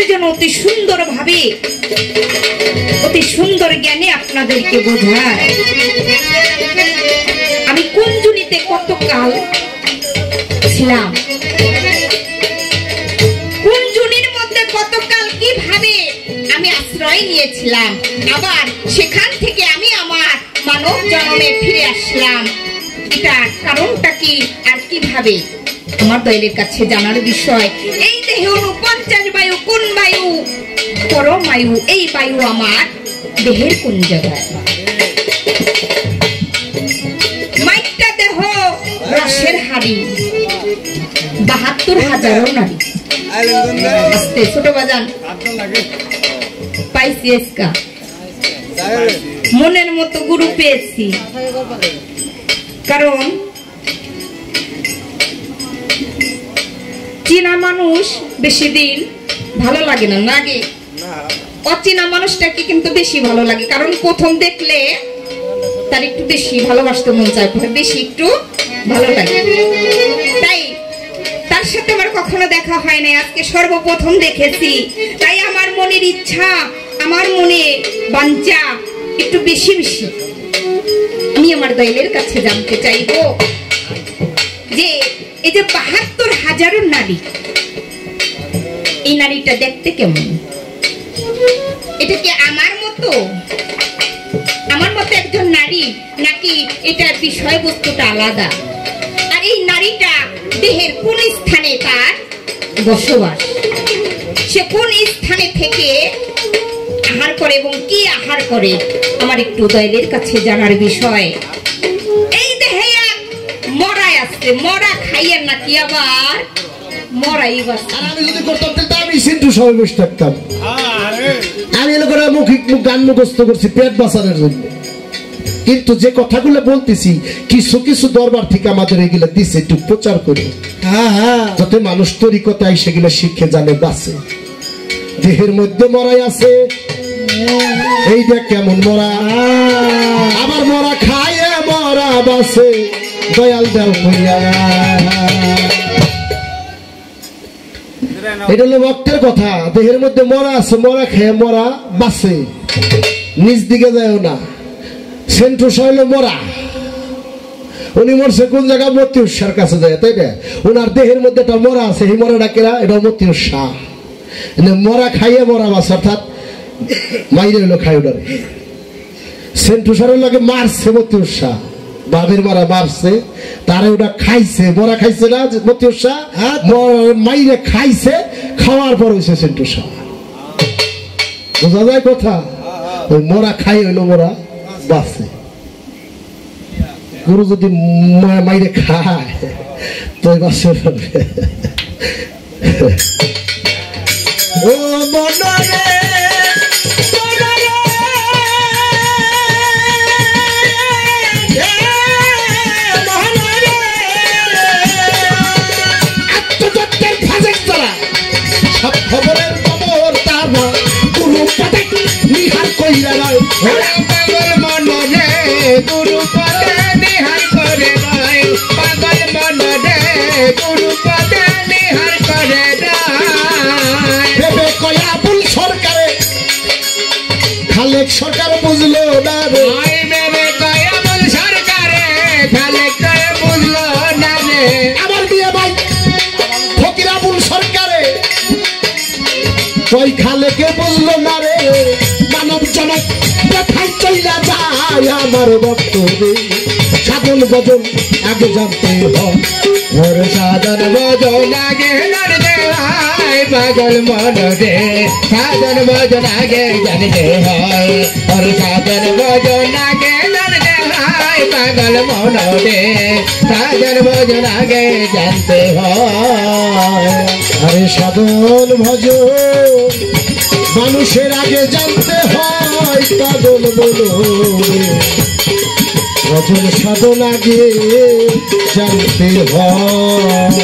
আপনাদের জন্য অতি সুন্দর ভাবে অতি সুন্দর জ্ঞানে আপনাদেরকে বোঝায়। আমি কুঞ্জুনিতে কতকাল ছিলাম, কুঞ্জুনির মধ্যে কতকাল কিভাবে আমি আশ্রয় নিয়েছিলাম, আবার সেখান থেকে আমি আমার মানব জন্মে ফিরে আসলাম, এটার কারণটা কি আর কিভাবে আমার দয়ালের কাছে জানার বিষয়। এই দেহে 49 বায়ু, কোন বায়ু? পরমায়ু। এই বায়ু আমার দেহের কোন জায়গায়? মাইকটা দেহ রসের হাড়ি, 72,000 নারী। আস্তে ছোট বাজান পাইছি, এসকা মনের মতো গুরু পেয়েছি। কারণ চীনা মানুষ বেশি দিন ভালো লাগে না, লাগে অচেনা মানুষটাকে কিন্তু বেশি ভালো লাগে। কারণ প্রথম দেখলে তার একটু বেশি ভালোবাসতে মন চায়, বেশি একটু ভালো লাগে। তাই তার সাথে আমার কখনো দেখা হয় না, আজকে সর্বপ্রথম দেখেছি। তাই আমার মনের ইচ্ছা, আমার মনে বাঞ্ছা একটু বেশি বেশি আমি আমার দয়ালের কাছে জানতে চাইবো যে এই যে 72,000 নারী, এই নারীটা দেখতে কেমন? এটা কি আমার মতো একজন নারী, নাকি এটার বিষয়বস্তুটা আলাদা? আর এই নারীটা দেহের কোন স্থানে তার বসবাস, সে কোন স্থানে থেকে আহার করে এবং কি আহার করে, আমার একটু দয়ালের কাছে জানার বিষয়। এই দেহে মরাই আছে, মরা খাইয়ের নাকি আবার মরাই বাস। আমি যদি করতাম তাহলে আমি সিন্ধু সবাই বসে থাকতাম। আমি এলো করে গান মুখস্থ করছি পেট বাঁচানোর জন্য, কিন্তু যে কথাগুলো বলতেছি কিছু কিছু দরবার থেকে আমাদের এগুলো দিছে একটু প্রচার করে, যাতে মানুষ তরিকতায় সেগুলো শিখে জানে, বাঁচে। দেহের মধ্যে মরাই আছে, এই দেখ কেমন মরা, আবার মরা খায় মরা বাসে, দয়াল দেও কইয়া। এটা হলো ভক্তের কথা। দেহের মধ্যে মরা আছে, মরা খেয়ে মরা বাসে, নিজ দিকে যায় না। সেন্টুস হইল মরা, উনি মরছে কোন জায়গা? মতি উৎসার কাছে যায়, তাই না? ওনার দেহের মধ্যে একটা মরা আছে, এই মরাটা কেরা? এটা মতি উৎসাহ। মরা খাইয়ে মরা বাস, অর্থাৎ মাইরে হইলো খাই ওটারে। সেন্টুসারের লাগে মারছে মতি উৎসাহ, বাবের মারা মারছে, তারে ওটা খাইছে, মরা খাইছে না মতি উৎসাহ, মাইরে খাইছে, খাওয়ার পর হয়েছে সেন্টুসা। বোঝা যায় কথা? ওই মরা খাই হইলো মরা বাসে। গুরু যদি মাইরে খায় তো বাসে ও মনরে সব খবরের খবর তার গুরু পদে নিহার কইরা নয়, পাগল মনরে গুরু পদে নিহার করে নয়, পাগল মনরে গুরু পদে নিহার করে নয়। ভেবে কয়া বুল সরকারে খালেক সরকার বুঝলো না রে, ভেবে কয়া বুল সরকারে খালেক বুঝলো না রে। আমার বিয়ে ভাই ফকিরা বুল সরকারে ওই খালেকে বুঝলো না রে, মানব জনক দেখায় চইলা যায় আমার বক্তব্যে। সাধন ভজন আগে জানতে হয়, ওর সাধন ভজন আগে জানতে হয়, পাগল মনরে সাধন ভজন আগে জানতে হয়, ওর সাধন ভজন আগে জানতে হয়, পাগল মনরে সাধন ভজন আগে জানতে হয়। আরে সাধন ভজন মানুষের আগে জানতে হয়, পাগল বলো ভজন সাধন আগে জানতে হয়।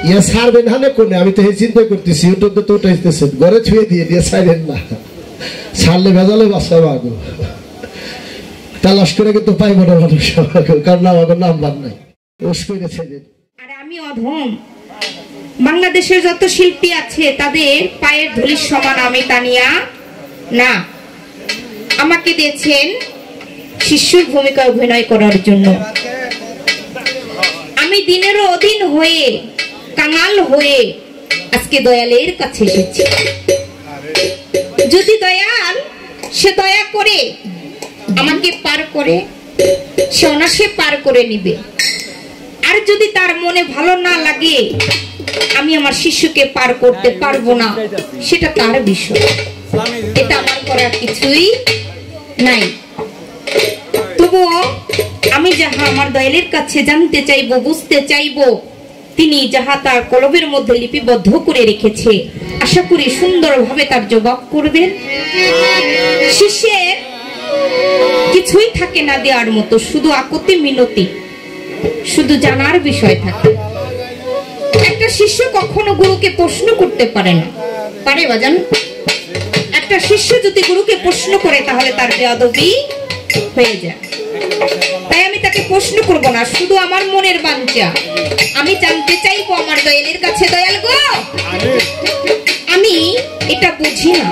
ইয়া সারবেন হানে কোনে? আমি তো এই চিন্তা করতেছি, ইউটিউব তো উঠাইতেছেন, ঘরে ছুঁয়ে দিয়ে ছাড়েন না, ছাড়লে ভেজালে বাঁচাবো আগো। তালাশ করে কিন্তু পাইব না মানুষ, কারণ আমাকে নাম্বার নাই। আর আমি অধম বাংলাদেশের যত শিল্পী আছে তাদের পায়ের ধুলির সমান আমি তানিয়া না। আমাকে দিয়েছেন শিষ্যর ভূমিকায় অভিনয় করার জন্য। আমি দিনেরও অধীন হয়ে কাঙাল হয়ে আজকে দয়ালের কাছে এসেছি। যদি দয়াল সে দয়া করে আমাকে পার করে, সে অনায়াসে পার করে নিবে। আর যদি তার মনে ভালো না লাগে আমি আমার শিষ্যকে পার করতে পারবো না, সেটা তার বিষয়, এটা আমার করার কিছুই নাই। তবুও আমি যাহা আমার দয়ালের কাছে জানতে চাইবো, বুঝতে চাইবো, তিনি যাহা তার কলবের মধ্যে লিপিবদ্ধ করে রেখেছে, আশা করি সুন্দরভাবে তার জবাব করবেন। শিষ্যের কিছুই থাকে না দেওয়ার মতো, শুধু আকতি মিনতি, শুধু জানার বিষয় থাকে। একটা শিষ্য কখনো গুরুকে প্রশ্ন করতে পারে না, পারে বাজান? একটা শিষ্য যদি গুরুকে প্রশ্ন করে তাহলে তার বেয়াদবি হয়ে যায়। তাই আমি তাকে প্রশ্ন করব না, শুধু আমার মনের বাঞ্ছা আমি জানতে চাইবো আমার দয়ালের কাছে, দয়াল গো আমি এটা বুঝি না,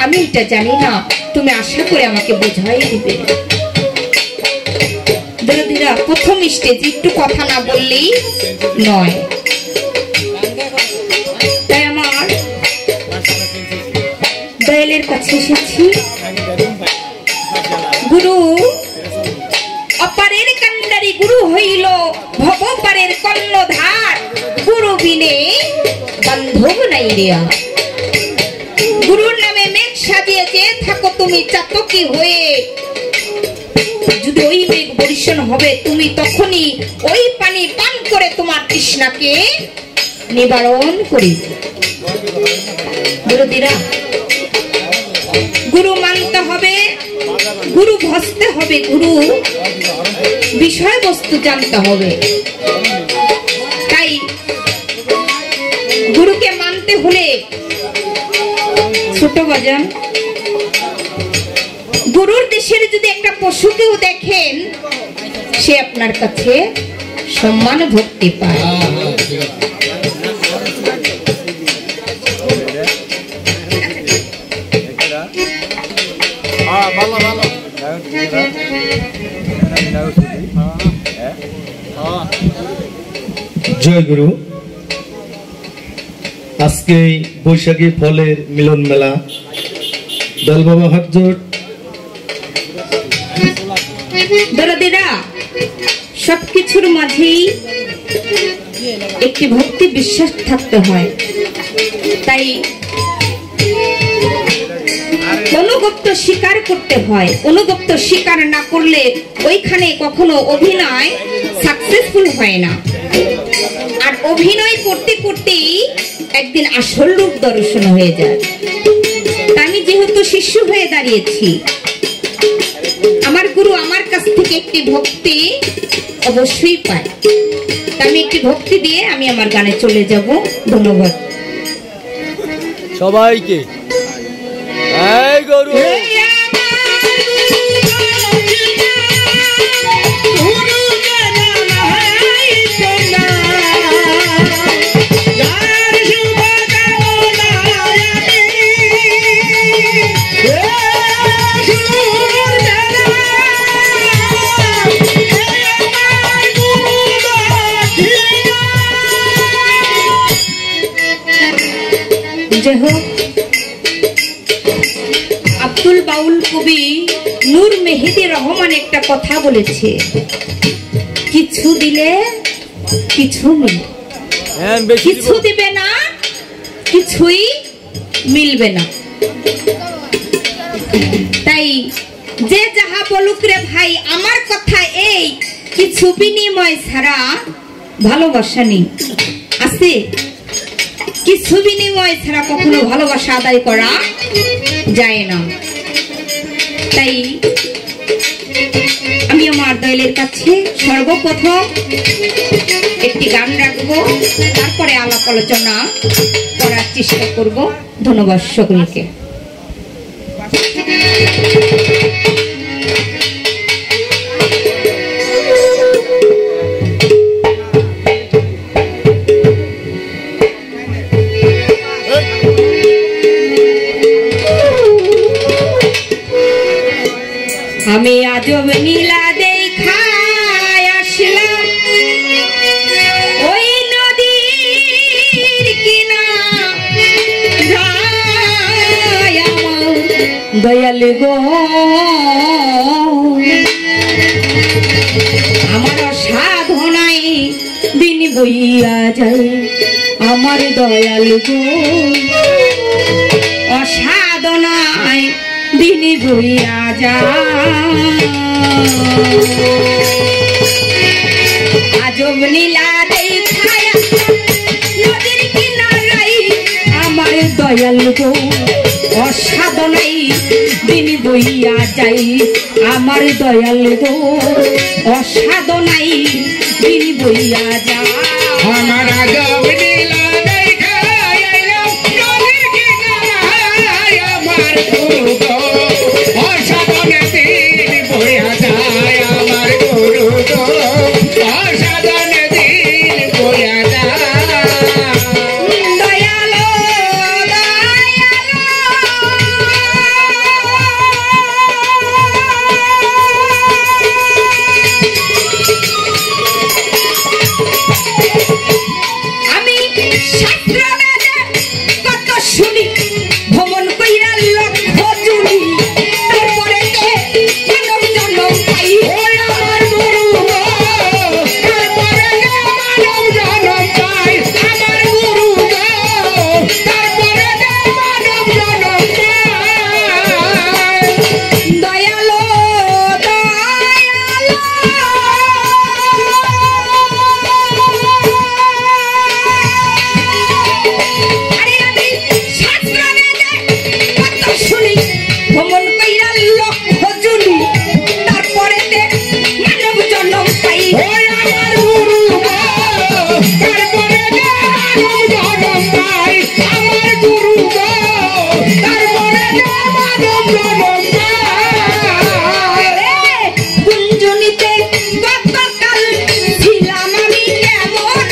আমি এটা জানি না, তুমি আশা করে আমাকে বোঝাই দিবে। দরদিরা প্রথম স্টেজ একটু কথা না বললেই নয়। তাই আমার দয়ালের কাছে এসেছি। গুরু অপারের কান্ডারি গুরু হইল ভবপারের কর্ণধার, গুরু বিনে বান্ধব নাই রিয়া। গুরুর নামে মেঘ সাজিয়ে চেয়ে থাকো তুমি চাতকি হয়ে, যদি ওই মেঘ বর্ষণ হবে তুমি তখনই ওই পানি পান করে তোমার তৃষ্ণাকে নিবারণ করি। গুরুদিরা গুরু মানতে হবে, গুরু ভজতে হবে, গুরু বিষয়বস্তু জানতে হবে। তাই গুরুকে মানতে হলে ছোট বাজান গুরুর দেশের যদি একটা পশুকেও দেখেন সে আপনার কাছে সম্মান ভক্তি পায়। জয় গুরু। আজকে বৈশাখী ফলের মিলন মেলা, দল বাবা হাটজোট। দরদিরা সবকিছুর মাঝেই একটি ভক্তি বিশ্বাস থাকতে হয়। তাই অনুগত্য স্বীকার করতে হয়, অনুগত্য স্বীকার না করলে ওইখানে কখনো অভিনয় সাকসেসফুল হয় না। আর অভিনয় করতে করতেই একদিন আসল রূপ দর্শন হয়ে যায়। আমি যেহেতু শিষ্য হয়ে দাঁড়িয়েছি, আমার গুরু আমার কাছ থেকে একটি ভক্তি অবশ্যই পায়। আমি একটি ভক্তি দিয়ে আমি আমার গানে চলে যাব। ধন্যবাদ সবাইকে। এই গরু আব্দুল বাউল কবি নূর মেহেদি রহমান একটা কথা বলেছে, কিছু দিলে কিছু মিলবে, কিছু দিবে না কিছুই মিলবে না। তাই যে যাহা বলুক রে ভাই, আমার কথা এই, কিছু বিনিময় ছাড়া ভালোবাসা নেই। আছে কিছু বিনিময় ছাড়া কখনো ভালোবাসা আদায় করা যায় না। তাই আমি আমার দয়ালের কাছে সর্বপ্রথম একটি গান রাখবো, তারপরে আলাপ আলোচনা করার চেষ্টা করব। ধন্যবাদ সকলকে। আমি আজব নীলা দেখায় আসলাম ওই নদীর কিনারায় আমার দয়াল গো আমার সাধনায় দিন বইয়া যায় আমার দয়াল গো অসাধনায় দিন বইয়া যায় আজব নীলা দেখায় নদীর কিনারায় আমার দয়াল গো অসাধনায় দিন বইয়া যাই আমার দয়াল গো অসাধনায় দিন বইয়া যায় আমার আজব নীলা দেখায় নদীর কিনারায় আমার গুরু গো অসাধনে দিন বইয়া যায় আমার গুরু গো অসাধনে দিন বইয়া যায় দয়ালো আমি শাস্ত্র বেদে কত শুনি ভ্রমণ কইরা লক্ষ জুনি তারপরে মানব জন্ম পাই ওই আমার গুরু গো তারপরে মানব জন্ম পাই আমার গুরু গো তারপরে মানব জন্ম পাই দয়ালো আরে আমি শাস্ত্র বেদে কত শুনি ভ্রমণ কইরা লক্ষ জুনি তারপরে মানব জন্ম পাই ওই আমার গুরু গো তারপরে মানব জন্ম পাই আমার গুরু গো তারপরে মানব জন্ম পাই কুঞ্জনিতে গতকাল ছিলাম আমি কেমন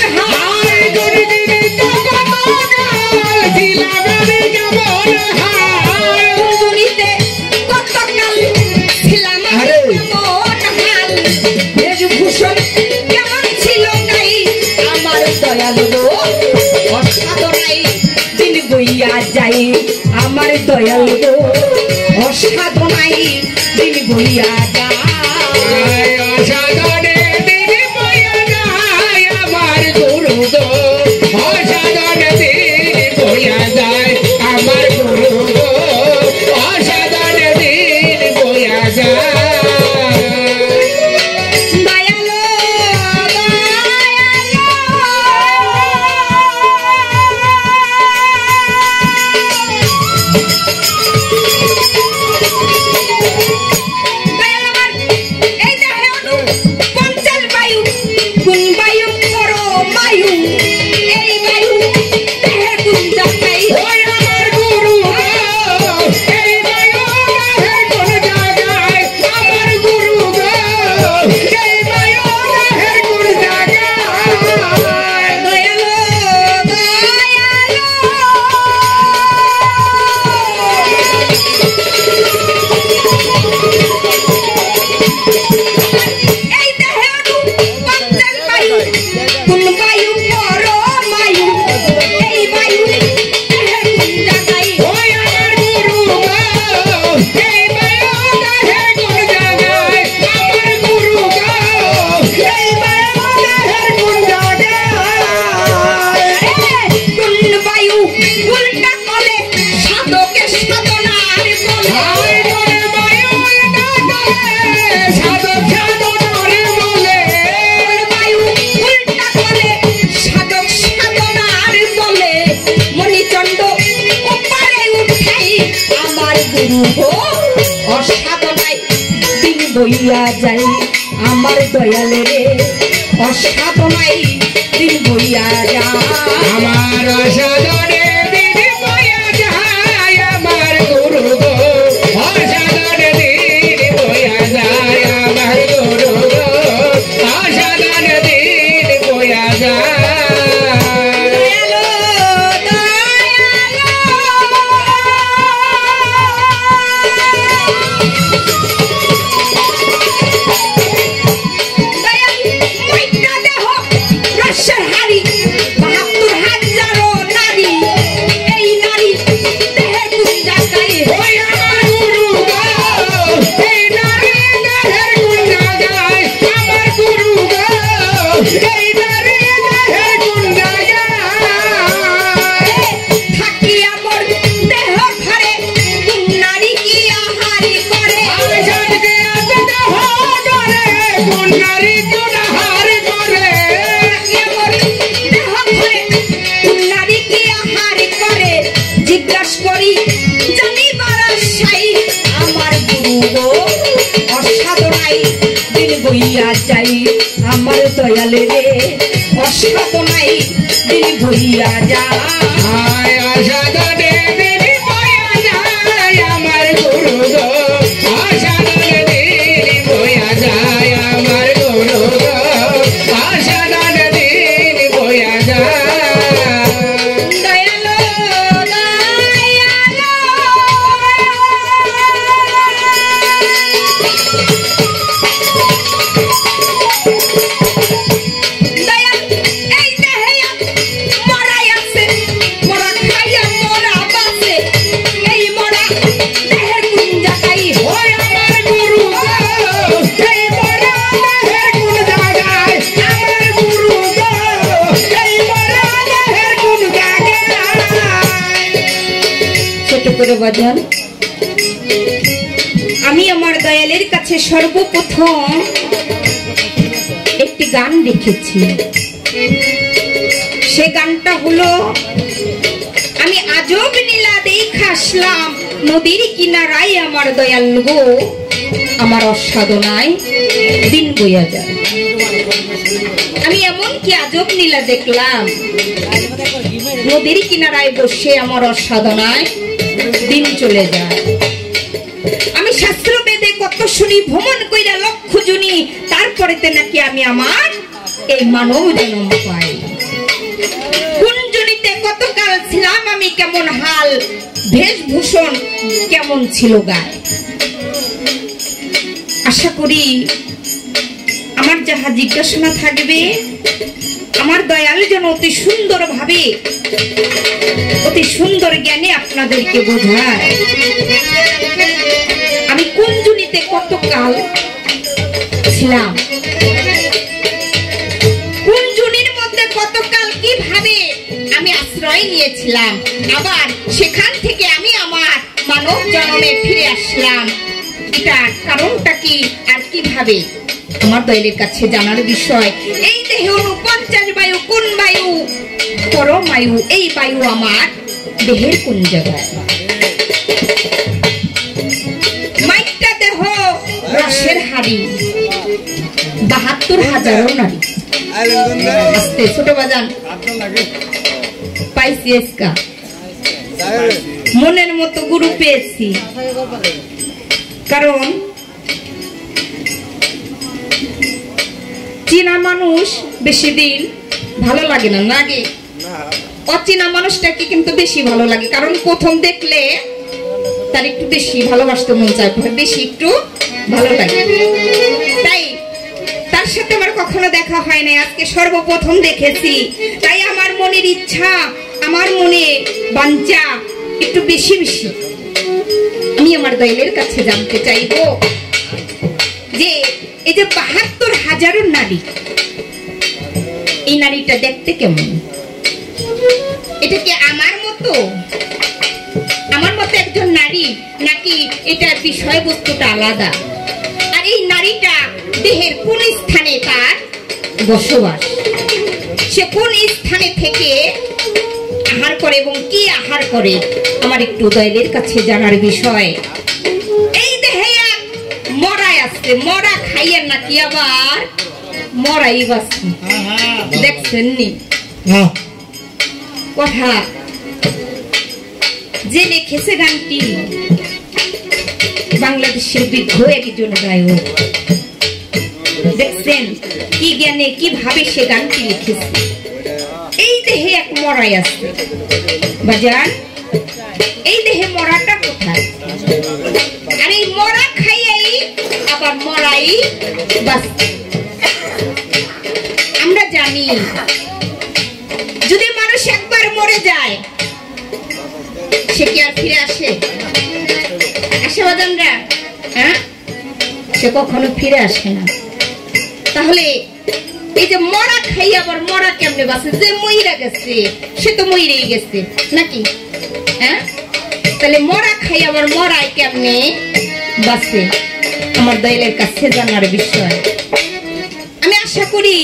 আর দুর্দিনে তো গতকাল ছিলাম আমি কেমন হাল কুঞ্জনিতে গতকাল ছিলাম আমি আরে। কেমন হাল বেশভূষণ কেমন ছিল তাই আমার দয়াল গো অসাধনায় দিন বইয়া যাই আমার দয়াল গো অসাধনায় দিন বইয়া যায় অসাধনে দিন বইয়া যায় আমার গুরু গো অসাধনে দিন বইয়া যায় আমার গুরু গো অসাধনে দিন বইয়া যায় দয়ালো এই দেখো পঞ্চাল বায়ু কোন বায়ু করো বায়ু এই বায়ু দেহের কোন জায়গায় ওই আমার গুরু গো এই বায়ু দেহের কোন জায়গায় আমার গুরু গো এই বায়ু দেহের কোন জায়গায় দয়ালো এই দেখো পঞ্চাল বায়ু কোন বায়ু করো বায়ু এই বায়ু দেহের কোন জায়গায় ওই আমার গুরু গো এই বায়ু দেহের কোন জায়গায় আমার গুরু গো এই বায়ু দেহের কোন জায়গায় কোন বায়ু উল্টা করে সাধকে সাধনার বলে হায় করে বায়ু উল্টা করে সাধক সাধনারে বলে কোন বায়ু উল্টা করে সাধক সাধনার বলে মণিচন্ড ওপারে উঠাই আমার গুরু গো অসাধনায় দিন বইয়া যাই আমার দয়াল রে অসাধনায় দিন বইয়া যায় আমার অসাধনে দিন বইয়া যায় আমার গুরু গো অসাধনে দিন বইয়া যায় আমার গুরু গো অসাধনে দিন বইয়া যায় দয়ালো দয়ালো বইয়া যাই আমার দয়ালে রে অসাধনাই দিন বইয়া যায় অসাধনে দিন বইয়া যায় আমার গুরু গো অসাধনে দিন বইয়া যায় আমার গুরু গো অসাধনে দিন বইয়া যায় বাজান আমি আমার দয়ালের কাছে সর্বপ্রথম একটি গান লিখেছি। সে গানটা হলো আমি আজব নীলা দেখা আসলাম নদীর কিনারায় আমার দয়াল গো আমার অসাধনায় দিন বইয়া যায়। আমি এমন কি আজব নীলা দেখলাম নদীর কিনারায় বসে আমার অসাধনায় দিন চলে যায়। আমি শাস্ত্র বেদে কত শুনি ভ্রমণ কইরা লক্ষ জুনি তারপরেতে নাকি আমি আমার এই মানব জন্ম পাই। কোন জনিতে কতকাল ছিলাম আমি কেমন হাল বেশভূষণ কেমন ছিল গায়ে। আশা করি আমার যাহা জিজ্ঞাসা থাকবে আমার দয়াল যেন অতি সুন্দর ভাবে অতি সুন্দর জ্ঞানে আপনাদেরকে বোঝায় আমি কোন জনিতে কতকাল ছিলাম, কোন জনির মধ্যে কতকাল কিভাবে আমি আশ্রয় নিয়েছিলাম, আবার সেখান থেকে আমি আমার মানব জন্মে ফিরে আসলাম। এটার কারণটা কি আর কিভাবে আমার দয়ালের কাছে জানার বিষয়। এই দেহে 49 বায়ু কোন বায়ু পরম বায়ু, এই বায়ু আমার দেহের কোন জায়গায়। মাইকটা দেহ রসের হাড়ি 72,000 নারী। আস্তে ছোট বাজান পাইছি এসকা মনের মতো গুরু পেয়েছি। কারণ চীনা মানুষ বেশি দিন ভালো লাগে না, লাগে অচেনা মানুষটাকে কিন্তু বেশি ভালো লাগে। কারণ প্রথম দেখলে তার একটু বেশি ভালোবাসতে মন চায়, বেশি একটু ভালো লাগে। তাই তার সাথে আমার কখনো দেখা হয় না, আজকে সর্বপ্রথম দেখেছি। তাই আমার মনের ইচ্ছা, আমার মনে বাঞ্ছা একটু বেশি বেশি আমি আমার দয়ালের কাছে জানতে চাইবো যে এই যে 72,000 নারী, এই নারীটা দেখতে কেমন? এটা কি আমার মতো একজন নারী, নাকি এটা বিষয়বস্তুটা আলাদা? আর এই নারীটা দেহের কোন স্থানে তার বসবাস, সে কোন স্থানে থেকে আহার করে এবং কি আহার করে, আমার একটু দয়ালের কাছে জানার বিষয়। এই দেহে মরাই আসছে, মরা খাইয়ের নাকি আবার মরাই বাসছে, দেখছেন নি কথা যে লিখেছে গানটি বাংলাদেশের বিজ্ঞ একজন গায়ক। দেখছেন কি জ্ঞানে কিভাবে সে গানটি লিখেছে। এই দেহে এক মরাই আছে বাজান, এই দেহে মরাটা কোথায়? আর এই মরা খাইয়াই আবার মরাই বাঁচছে। আমরা জানি যদি মানুষ একবার মরে যায় সে কি আর ফিরে আসে? আসে বাজানরা? হ্যাঁ, সে কখনো ফিরে আসে না। তাহলে এই যে মরা খাই আবার মরা কেমনে বাঁচে? যে মইরা গেছে সে তো মইরেই গেছে নাকি? হ্যাঁ, তাহলে মরা খাই আবার মরাই কেমনে বাঁচে? আমার দয়ালের কাছে জানার বিষয়। আমি আশা করি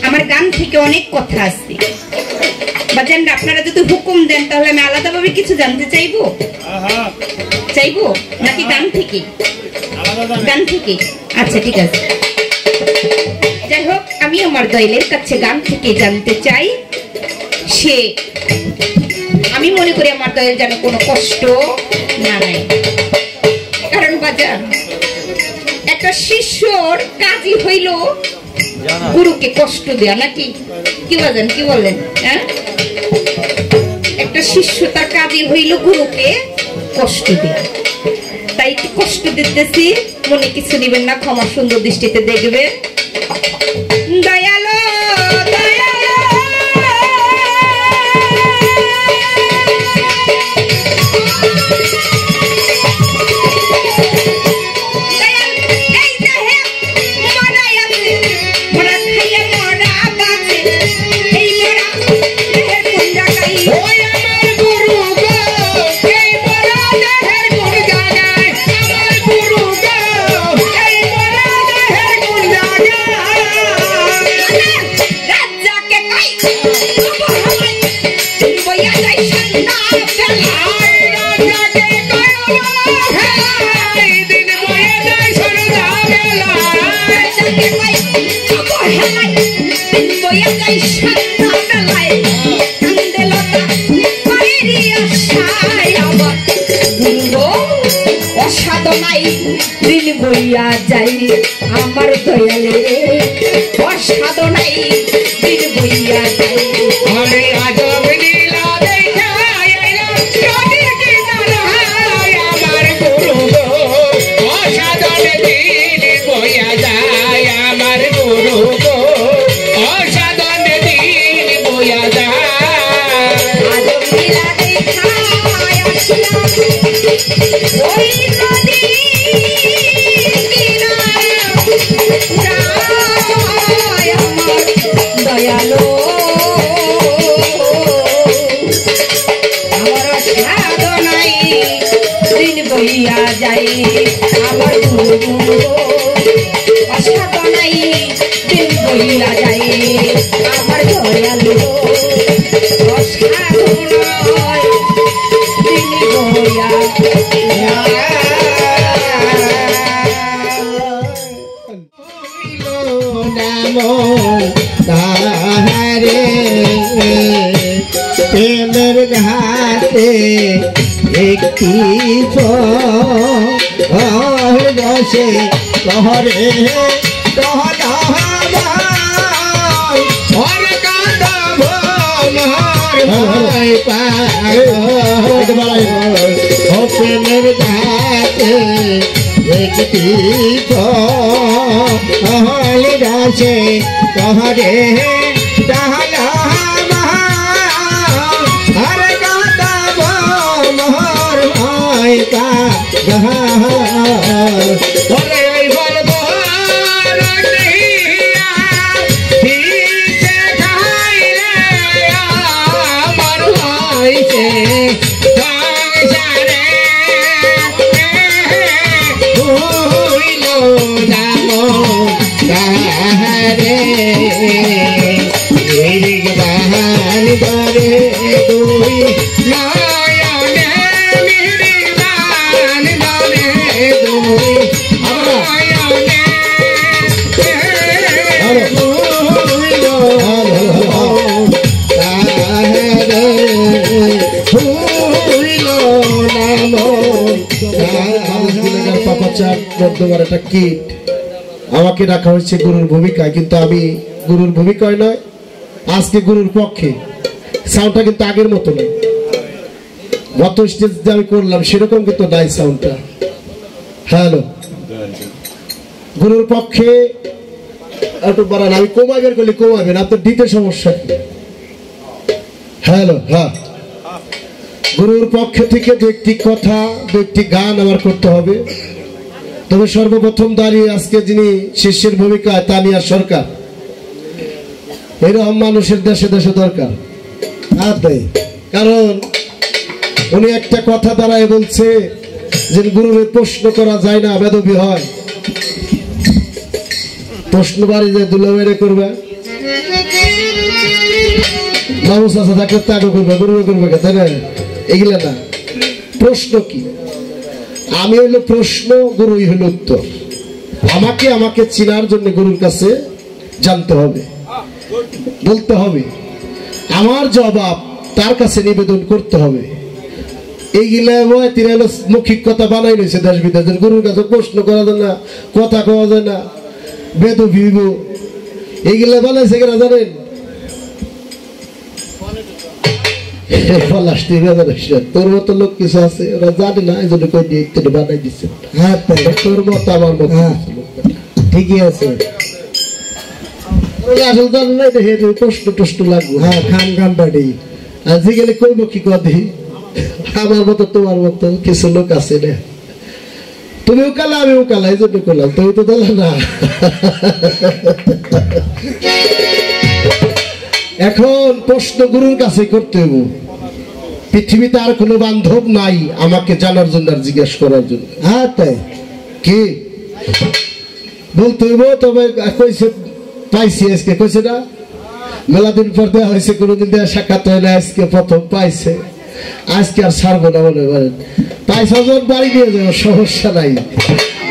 আমার গান থেকে অনেক কথা আছে বাজানরা, আপনারা যদি হুকুম দেন তাহলে আমি আলাদাভাবে কিছু জানতে চাইবো নাকি গান থেকে? গান থেকে? আচ্ছা ঠিক আছে। যাই হোক, আমি আমার দয়ালের কাছে গান থেকে জানতে চাই, সে আমি মনে করি আমার দয়াল যেন কোনো কষ্ট না নেয়। কারণ বাজার একটা শিষ্যর কাজই হইল গুরুকে কষ্ট দেয়া, নাকি কি বলেন? কি বলেন? হ্যাঁ, একটা শিষ্য তার কাজই হইল গুরুকে কষ্ট দেয়া। তাই একটু কষ্ট দিতেছি, মনে কিছু নেবেন না, ক্ষমা সুন্দর দৃষ্টিতে দেখবেন। দয়ালো দয়ালো অসাধনাই দিন বইয়া যাই আমার দয়ালে, অসাধনাই দিন বইয়া যাই। আমি আজব লীলা দেখা এলাম নদীর কিনারায়, আমার গুরু গো অসাধন দিন বইয়া যায়, আমার গুরু গো অসাধন দিন বইয়া যায়। আজব লীলা দেখা আসলাম ওই নদীর কিনারায়, আমার দয়ালো আমার সাধনাই দিন বইয়া যাই, আমার গুরু অসাধনাই দিন বইয়া যাই, আমার দয়ালো অসাধনাই দিন বইয়া তাহারে প্রেমের ঘাটে একটি বসে তহরে প্রেমের ঘাটে একটি বসে তহরে ডালা হরে গাতা মোহর হয় কা ওরে বলবো রটিয়া দিতে খাইলে আমার হইছে সংসারে হইল নাম তাহারে বাহান করে তুই নয়নে নির্বাণ মনে তুই নয়নে একটা কিট আমাকে রাখা হয়েছে গুরুর ভূমিকায়, কিন্তু আমি গুরুর ভূমিকায় নয়, আজকে গুরুর পক্ষে। সাউন্ডটা কিন্তু আগের মতো নয়, গত স্টেজ যে আমি করলাম সেরকম কিন্তু নাই সাউন্ডটা। হ্যালো, গুরুর পক্ষে একটু বাড়ান, আমি কমাবেন করলে কমাবেন, আপনার দিতে সমস্যা। হ্যালো, হ্যাঁ, গুরুর পক্ষ থেকে দু একটি কথা দু একটি গান আমার করতে হবে। তবে সর্বপ্রথম দাঁড়িয়ে আজকে যিনি শিষ্যের ভূমিকায় তানিয়া সরকার, এরকম মানুষের দেশে দেশে দরকার। কারণ উনি একটা কথা দাঁড়ায় বলছে যে গুরুর প্রশ্ন করা যায় না, বেদবি হয়। প্রশ্ন বাড়ি যে দুলাভাইরে করবে, মানুষ আছে তাকে তাকে করবে, গুরুরে করবে, তাই না? এগুলা না, প্রশ্ন কি? আমি হইলো প্রশ্ন, গুরুই হইল উত্তর। আমাকে আমাকে চিনার জন্য গুরুর কাছে জানতে হবে, বলতে হবে, আমার জবাব তার কাছে নিবেদন করতে হবে। এইগুলা মৌখিক কথা বানাই রয়েছে দেশ বিদেশের। গুরুর কাছে প্রশ্ন করা যায় না, কথা কওয়া যায় না, বেদ ভিব এইগুলা বানাইছে কেনা জানেন? তোর মতো লোক কিছু আছে, ওরা জানে না, এই জন্য কই দিয়ে একটু বানাই দিচ্ছে। হ্যাঁ, তোর মতো আমার মতো ঠিকই আছে। আসল জানে না, প্রশ্ন টষ্ট লাগবে। হ্যাঁ, খান খান বাড়ি আজকালি কইব কি কদি, আমার মতো তোমার মতো কিছু লোক আছে না। তুমিও কালা আমিও কালা, এই জন্য করলাম, তুমি তো দিলে না। এখন প্রশ্ন গুরুর কাছে করতে হইব। পৃথিবীতে আর কোনো বান্ধব নাই আমাকে জানার জন্য আর জিজ্ঞেস করার জন্য। হ্যাঁ, তাই কি বলতে হইব। তবে কইছে পাইছি আজকে, কইছে না মেলা দিন পর দেওয়া হয়েছে, কোনোদিন দেওয়া সাক্ষাৎ হয় না, আজকে প্রথম পাইছে। আজকে আর ছাড়বো না মনে করেন। পয়সা যখন বাড়ি নিয়ে যাবো, সমস্যা নাই,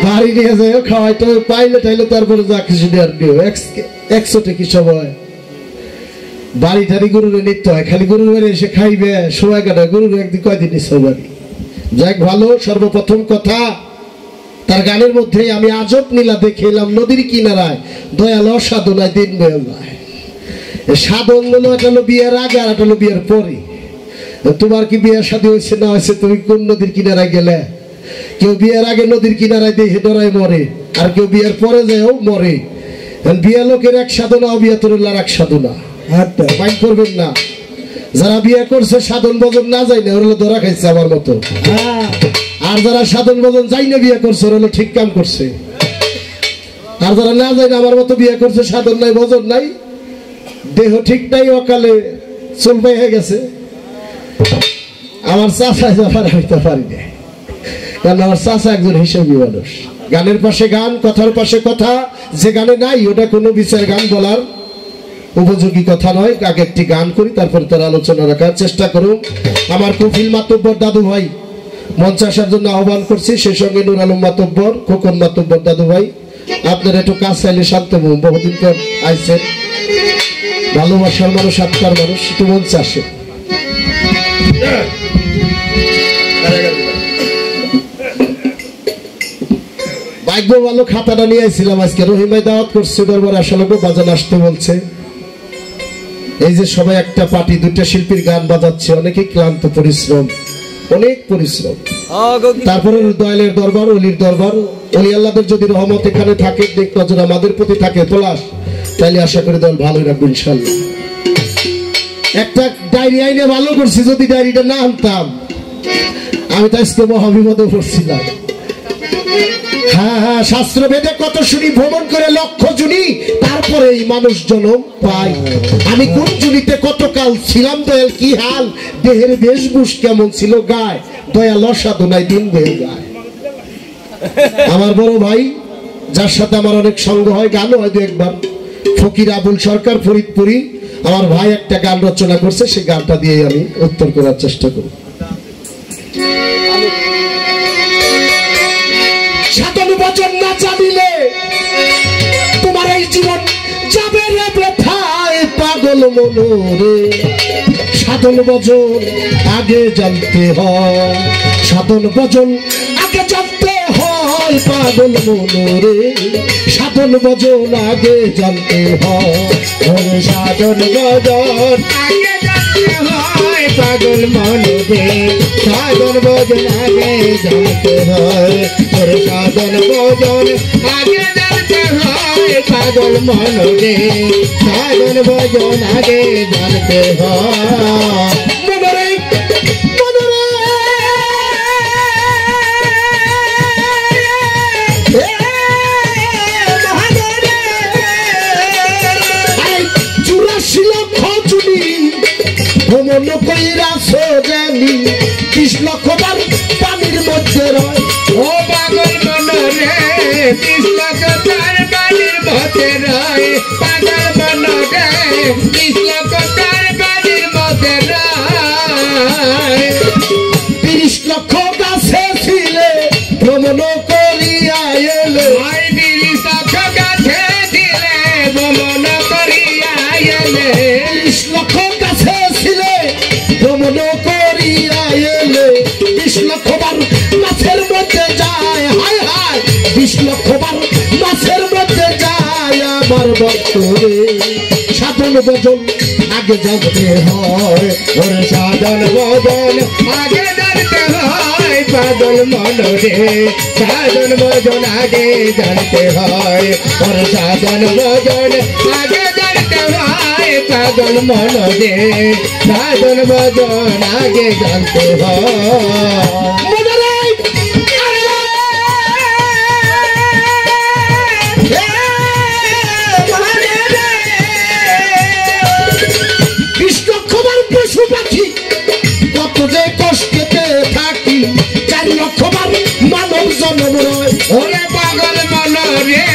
বাড়ি নিয়ে যাবো, খাওয়াই তো পাইলে টাইলে তারপরে যা কিছু নেওয়ার নিও। 100 কি সময় বাড়ি টাড়ি গরুরে নিতে হয়, খালি গরুর বাড়ি এসে খাইবে সময় কাটায়। গরুর একদিন কয়দিন নিচ্ছে বাড়ি। যাক ভালো। সর্বপ্রথম কথা, তার গানের মধ্যেই আমি আজব নীলা দেখে এলাম নদীর কিনারায়, দয়াল অসাধনায় দিন বয়ে যায়। সাধন হলো একটা হলো বিয়ের আগে, আর একটা হলো বিয়ের পরে। তোমার কি বিয়ের শাদী হয়েছে না হয়েছে, তুমি কোন নদীর কিনারায় গেলে? কেউ বিয়ের আগে নদীর কিনারায় দেখে ডরায় মরে, আর কেউ বিয়ের পরে যায়ও মরে। বিয়ে লোকের এক সাধনা, বিয়াতুল্লাহর এক সাধনা। মাইন্ড করবেন না। যারা বিয়ে করছে সাধন ভজন না যায় না, ওরা ধরা খাইছে আমার মতো। আর যারা সাধন ভজন যাই না বিয়ে করছে, ওরা ঠিক কাম করছে। আর যারা না যায় না আমার মতো বিয়ে করছে, সাধন নাই ভজন নাই, দেহ ঠিক নাই, অকালে চলবে হয়ে গেছে। আমার চাচা যাবার হইতে পারি না, কারণ আমার চাচা একজন হিসেবি মানুষ। গানের পাশে গান, কথার পাশে কথা। যে গানে নাই ওটা কোনো বিচার গান বলার উপযোগী কথা নয়। আগে একটি গান করি, তারপরে তার আলোচনা রাখার চেষ্টা করুন। আমার কফিল মাতব্বর দাদু ভাই মঞ্চে আসার জন্য আহ্বান করছি, সেই সঙ্গে নুর আলম মাতব্বর, খোকন মাতব্বর দাদু ভাই। আপনারা একটু কাজ চাইলে শান্ত হন, বহুদিন পর আইছেন, ভালোবাসার মানুষ, আত্মার মানুষ, একটু মঞ্চে আসে। ভাগ্য ভালো, খাতাটা নিয়ে আসছিলাম আজকে। রহিমাই দাওয়াত করছে দরবার, আসলে বাজান আসতে বলছে। এই যে সবাই একটা পার্টি, 2টা শিল্পীর গান বাজাচ্ছে, অনেকেই ক্লান্ত, পরিশ্রম, অনেক পরিশ্রম। তারপরে দয়ালের দরবার, অলির দরবার। অলি আল্লাহদের যদি রহমত এখানে থাকে, দিক নজর আমাদের প্রতি থাকে পলাশ, তাইলে আশা করি দল ভালোই রাখবো ইনশাল্লাহ। একটা ডায়েরি আইনে ভালো করছি, যদি ডায়েরিটা না আনতাম আমি তো আজকে মহাবিপদে পড়ছিলাম। হ্যাঁ হ্যাঁ, শাস্ত্র বেদে কত শুনি, ভ্রমণ করে লক্ষ জুনি, তারপরে এই মানুষ জন্ম পাই। আমি কোন জুনিতে কতকাল ছিলাম, দয়াল কি হাল, দেহের বেশভূষ কেমন ছিল গায়, দয়াল অসাধনায় দিন বয়ে যায়। আমার বড় ভাই, যার সাথে আমার অনেক সঙ্গ হয়, গানও হয়তো একবার, ফকির আবুল সরকার ফরিদপুরি, আমার ভাই একটা গান রচনা করছে, সেই গানটা দিয়ে আমি উত্তর করার চেষ্টা করি। সাধন বচন না জানিলে তোমার এই জীবন যাবে রে ব্যথায়, পাগল মনোরে। সাধন ভজন আগে জানতে হয়, সাধন ভজন আগে জানতে হয়, পাগল মনোরে। সাধন ভজন আগে জানতে হয়, সাধন ভজন আগে জানতে হয়, পাগল মনোরে। সাধন ভজন আগে জানতে হয়, সাধন ভজন আগে জানতে হয়, পাগল মনোরে। সাধন ভজন আগে জানতে হয়, মনোরে মনোরে। চুরাশি লক্ষ চুনি ভ্রমণ কইরা সোজানি, 30 লক্ষ বার পানির মধ্যে রয়, ও পাগল মনোরে। 30 লক্ষ বার পানির মধ্যে রয়, পাগল মনোরে। 30 লক্ষ বার পানির মধ্যে রয়। 30 লক্ষ গাছে ছিলে দপ্তরে সাধন ভজন আগে জানতে হয় ওরে সাধন ভজন আগে জানতে হয় পাগল মনরে সাধন ভজন আগে জানতে হয় ওরে সাধন ভজন আগে জানতে হয় পাগল মনরে সাধন ভজন আগে জানতে হয় পশু পাখি কত যে কষ্টে থাকি 4 লক্ষবার মানব জন্ম রয় ওরে পাগল মন রে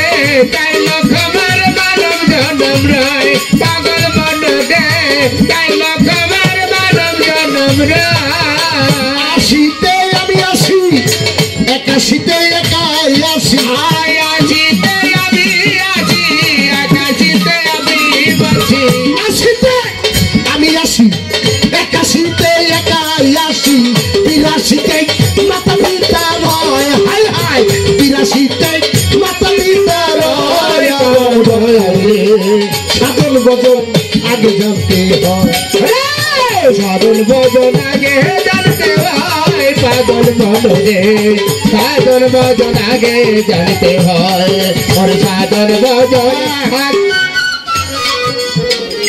4 লক্ষবার মানব জন্ম রয় পাগল মন রে 4 লক্ষবার মানব জন্ম রয় আসিতে আমি আসি 81তে একাই আসি আসিতে আমি আসি 81তে আমি বসি আসিতে আমি আসি 81তে একাই আসি 82তে মাতা পিতা রয় হাই হাই 82তে মাতা পিতা রয় সাধন ভজন আগে জানতে হয় সাধন ভজন আগে জানতে হয় পাগল মনরে সাধন ভজন আগে জানতে হয় ওর সাধন ভজন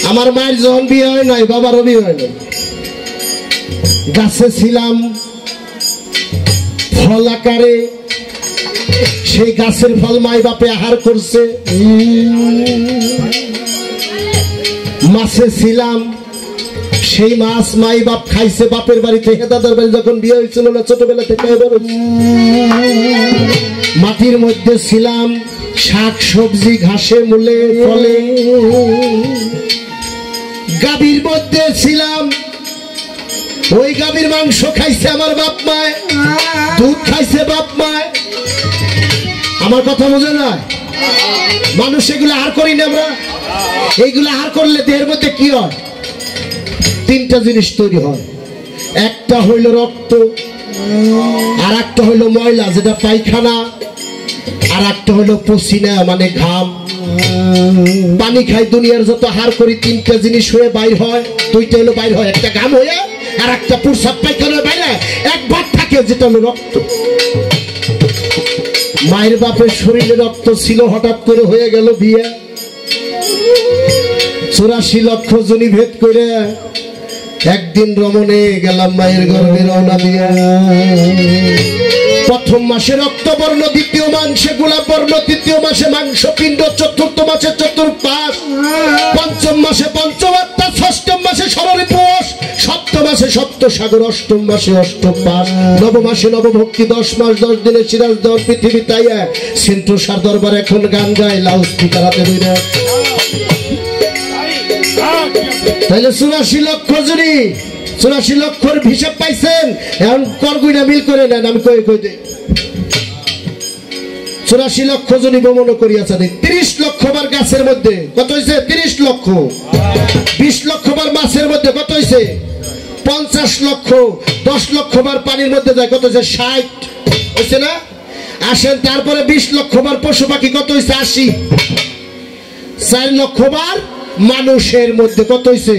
আমার মায়ের যখন বিয়ে হয় নাই বাবারও বিয়ে হয় নাই গাছে ছিলাম ফল আকারে সেই গাছের ফল মাই বাপে আহার করছে মাছে ছিলাম সেই মাছ মাই বাপ খাইছে বাপের বাড়িতে দাদার বাড়ি যখন বিয়ে হয়েছিল না ছোটবেলা থেকে মাটির মধ্যে ছিলাম শাক সবজি ঘাসে মূলে ফলে গাভীর মধ্যে ছিলাম ওই গাভীর মাংস খাইছে আমার বাপ মায় দুধ খাইছে বাপ মায় আমার কথা বোঝে না মানুষ এগুলো আর করি না আমরা এইগুলো আর করলে দেহের মধ্যে কি হয় 3টা জিনিস তৈরি হয় একটা হইল রক্ত আর একটা হইল ময়লা যেটা পায়খানা আর একটা হইল পসিনা মানে ঘাম পানি খাই দুনিয়ার যত হার করি 3টা জিনিস হয়ে বাইর হয় 2টা হলো বাইর হয় একটা ঘাম হয়ে আর একটা প্রস্রাব পায়খানা বাইরে এক ভাগ থাকে যেটা হলো রক্ত মায়ের বাপের শরীরে রক্ত ছিল হঠাৎ করে হয়ে গেল বিয়ে 84 লক্ষ জনি ভেদ করে একদিন রমণে গেলাম মায়ের গর্ভে রওনা দিয়া প্রথম মাসে রক্তবর্ণ দ্বিতীয় মাসে গোলাপ বর্ণ তৃতীয় মাসে মাংস পিণ্ড চতুর্থ মাসে চতুর্পাশ পঞ্চম মাসে পঞ্চমাত্মা ষষ্ঠম মাসে সররিপুষ সপ্তম মাসে সপ্ত সাগর অষ্টম মাসে অষ্টম পাশ নবম মাসে নবভক্তি 10 মাস 10 দিনে সিরাজ দর পৃথিবী তাই সেন্ট্রোসার দরবার এখন গান গায় লাউড স্পিকার হাতে ধরে তাহলে 84 লক্ষ জুড়ি 84 লক্ষর হিসাব পাইছেন এখন করগুইনা মিল করে নেন আমি কই কই দেই 84 লক্ষ জনি ভ্রমণ করিয়াছে 30 লক্ষ বার গাছের মধ্যে কত হইছে 30 লক্ষ 20 লক্ষ বার মাছের মধ্যে কত হইছে 50 লক্ষ 10 লক্ষ বার পানির মধ্যে যায় কত হইছে 60 হইছে না আসেন তারপরে 20 লক্ষ বার পশু পাখি কত হইছে 80 4 লক্ষ বার মানুষের মধ্যে কত হইছে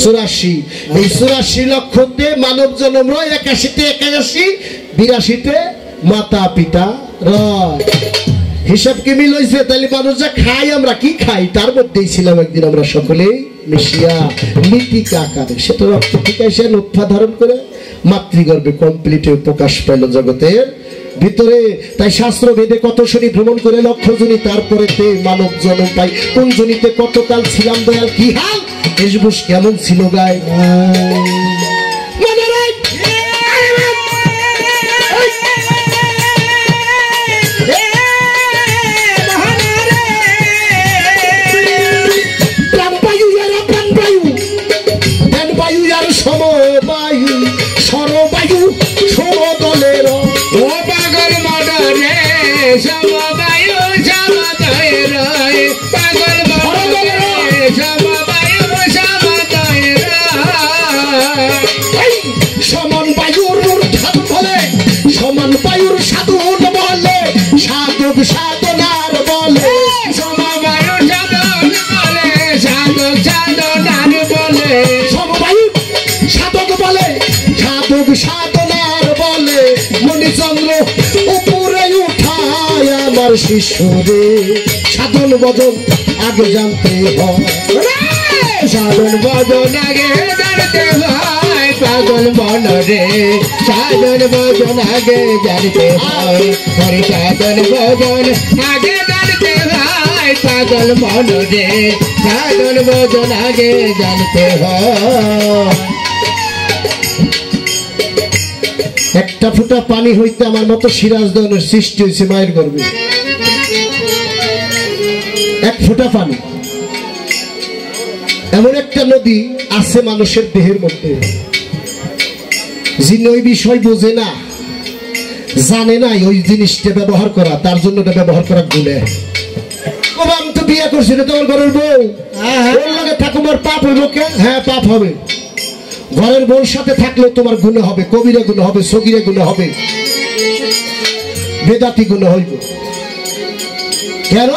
84 এই 84 লক্ষতে মানব জন্ম রয় 81তে 81 82তে মাতা পিতা রয় হিসাব কি মিল হইছে তাহলে মানুষ যা খাই আমরা কি খাই তার মধ্যেই ছিলাম একদিন আমরা সকলেই মিশিয়া নীতিকা আকারে সেটা রক্ত থেকে এসে নূতফা ধারণ করে মাতৃগর্ভে কমপ্লিট প্রকাশ পাইল জগতের ভিতরে তাই শাস্ত্র বেদে কত শনি ভ্রমণ করে লক্ষ জনি তারপরে মানব জন্ম পাই কোন জনিতে কতকাল ছিলাম দয়াল কি হাল বেশভূষ কেমন ছিল গায় সমবায়ু সরবায়ু সমদলের ও পাগল মডরে সমবায়ু সমদলের পাগল মডরে সমবায়ু সমদলের সমান বায়ুর ধাতু বলে সমান বায়ুর সাধু বলে সাধক সাধনার বলে সমবায়ু যোগ সাধনার বলে মণিচন্দ্র উপরে উঠায় আমার শিশুরে সাধন ভজন আগে জানতে হয় সাধন ভজন আগে জানতে হয় পাগল মনরে সাধন ভজন আগে জানতে হয় হরি সাধন ভজন আগে জানতে হয় পাগল মনরে সাধন ভজন আগে জানতে হয় একটা ফুটা পানি হইতে আমার মতো সিরাজ দেওয়ানোর সৃষ্টি হয়েছে মায়ের গর্ভে এক ফুটা পানি এমন একটা নদী আছে মানুষের দেহের মধ্যে যিনি ওই বিষয় বোঝে না জানে না ওই জিনিসটা ব্যবহার করা তার জন্য এটা ব্যবহার করা গুণে আমি তো বিয়ে করছি না তোমার ঘরের বউ ওর লাগে ঠাকুমার পাপ হইব কে হ্যাঁ পাপ হবে ঘরের বউর সাথে থাকলে তোমার গুণ হবে কবিরা গুণ হবে সগিরা গুণ হবে বেদাতি গুণ হইব কেন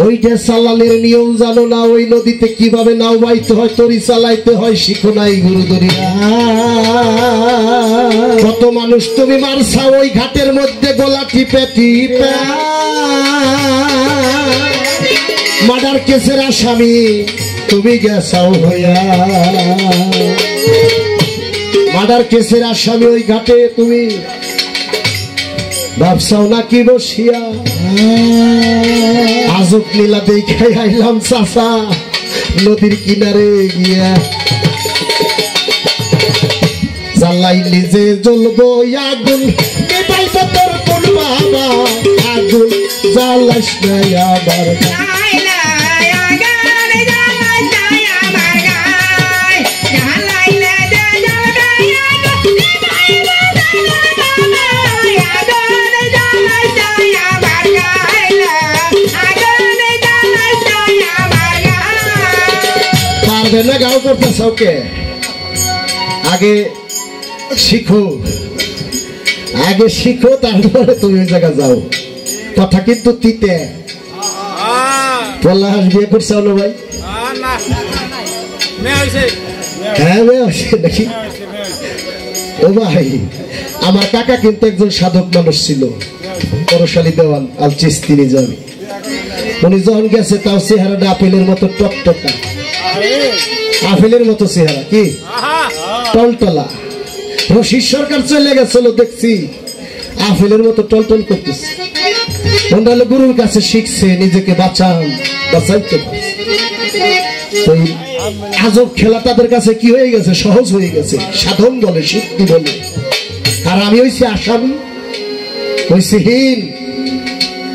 ওইটা চালানের নিয়ম জানো না ওই নদীতে কিভাবে নাও বাইতে হয় তরি চালাইতে হয় শিখো নাই গুরু দরিয়া কত মানুষ তুমি মারছা ওই ঘাটের মধ্যে গোলা টিপে টিপে মার্ডার কেসের আসামি তুমি গেছাও হইয়া মার্ডার কেসের আসামি ওই ঘাটে তুমি ভাবছাও নাকি বসিয়া আজব নীলা দেখে আইলাম চাচা নদীর কিনারে গিয়া জ্বালাই নিজে জ্বলবো আগুন পাইব তোর কোন বাবা আগুন জ্বালাস না আবার না গাও করতেছ ওকে আগে শিখো তারপরে তুমি ওই জায়গা যাও কথা কিন্তু তিতে পলাশ বিয়ে করছো না ভাই হ্যাঁ নাকি ও ভাই আমার কাকা কিন্তু একজন সাধক মানুষ ছিল পরশালী দেওয়ান আল চিস্তি নিজামি উনি যখন গেছে তাও চেহারাটা আপেলের মতো টকটকা আপেলের মতো চেহারা কি টলটলা রশিদ সরকার চলে গেছিল দেখছি আপেলের মতো টলটল করতেছে ওনারা গুরুর কাছে শিখছে নিজেকে বাঁচাইতে আজব খেলা তাদের কাছে কি হয়ে গেছে সহজ হয়ে গেছে সাধন বলে সিদ্ধি বলে আর আমি হইছি আসামি হইছি হীন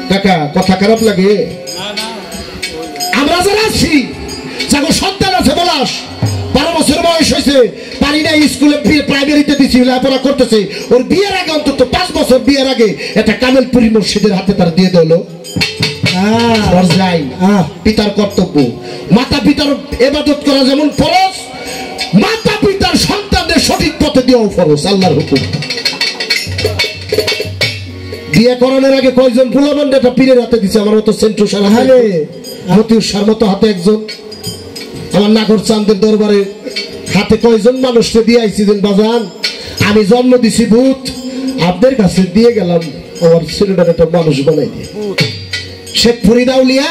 কাকা কথা খারাপ লাগে আমরা যারা আছি যাগো সন্তান আছে বলাস 12 বছর বয়স হয়েছে পারি না স্কুলে প্রাইমারিতে দিছি লেখাপড়া করতেছে ওর বিয়ের আগে অন্তত 5 বছর বিয়ের আগে একটা কামেলপুরি মসজিদের হাতে তার দিয়ে দিল পিতার কর্তব্য মাতা পিতার ইবাদত করা যেমন ফরজ মাতা পিতার সন্তানদের সঠিক পথে দেওয়া ফরজ আল্লাহর হুকুম বিয়ে করানোর আগে কয়জন ফুলাবন একটা পীরের হাতে দিছে আমার মতো সেন্টু সারা মতিউর সার মতো হাতে একজন আমার নাগর চাঁদের দরবারে হাতে কয়জন মানুষকে দিয়ে আইছিলেন বাজান আমি জন্ম দিছি ভূত আপনাদের কাছে দিয়ে গেলাম আমার ছেলেটার একটা মানুষ বানাই দিয়ে শেখ ফরিদ আউলিয়া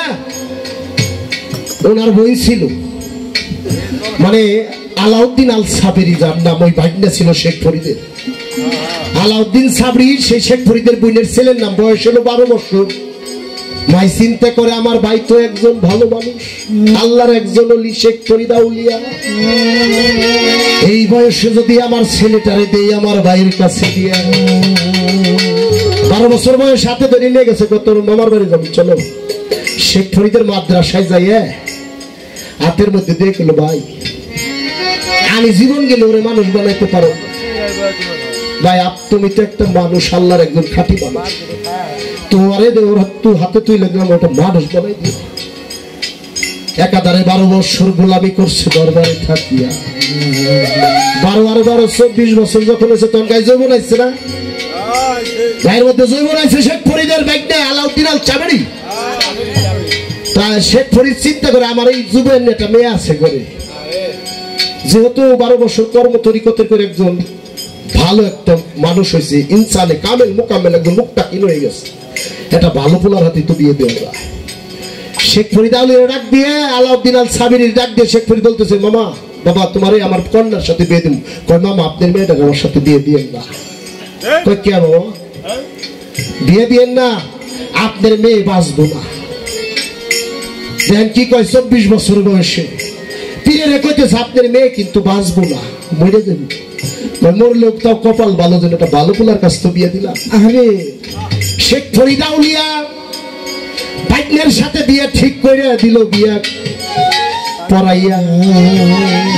ওনার বই ছিল মানে আলাউদ্দিন আল সাবেরি যার নাম ওই ভাইটা ছিল শেখ ফরিদের আলাউদ্দিন সাবরি সেই শেখ ফরিদের বইনের ছেলের নাম বয়স হলো 12 বছর ভাই চিন্তা করে আমার ভাই তো একজন ভালো মানুষ আল্লাহর একজন ওলি শেখ ফরিদ আউলিয়া এই বয়সে যদি আমার ছেলেটারে দেই আমার ভাইয়ের কাছে দিয়ে 12 বছর বয়স হাতে ধরে নিয়ে গেছে কত মামার বাড়ি যাবো চলো শেখ ফরিদের মাদ্রাসায় যাইয়ে হাতের মধ্যে দেখলো ভাই আমি জীবন গেলে ওরে মানুষ বানাইতে পারো ভাই তুমি তো একটা মানুষ আল্লাহর একজন খাঁটি মানুষ তোমারে হাতে তুলে দিলাম ওটা মানুষ বানাই দিও একাধারে 12 বছর গোলামি করছে দরবারে থাকিয়া 12 আর 12 24 বছর যখন হয়েছে তখন গায়ে জৈবন আসছে না গায়ের মধ্যে জৈবন আসছে শেখ ফরিদের ব্যাগটা আলাউদ্দিন আল চাবেরি তা শেখ ফরিদ চিন্তা করে আমার এই যুবের একটা মেয়ে আছে ঘরে যেহেতু 12 বছর কর্ম তরিকতের করে একজন ভালো একটা মানুষ হয়েছে, ইনসানে কামেল মোকামেল একদম মুক্তা কিন হয়ে গেছে, এটা ভালো পোলার হাতে তো বিয়ে দেওয়া যায়। শেখ ফরিদ আউলিয়ার ডাক দিয়ে আলাউদ্দিন আল সাবিরির ডাক দিয়ে শেখ ফরিদ বলতেছে, মামা বাবা তোমারে আমার কন্যার সাথে বিয়ে দিব। কয় মামা আপনার মেয়েটাকে আমার সাথে বিয়ে দিয়েন না। কয় কেন বিয়ে দিয়েন না? আপনার মেয়ে বাঁচবো না। দেখেন কি কয়, 24 বছর বয়সে পীরের কইতেছে আপনার মেয়ে কিন্তু বাঁচবো না, মরে যাবে। মরলেও তাও কপাল ভালো, যেন একটা ভালো পোলার কাছ তো বিয়ে দিলাম। আরে শেখ ফরিদ আউলিয়া বাইকনের সাথে বিয়ে ঠিক করে দিল, বিয়ে পড়াইয়া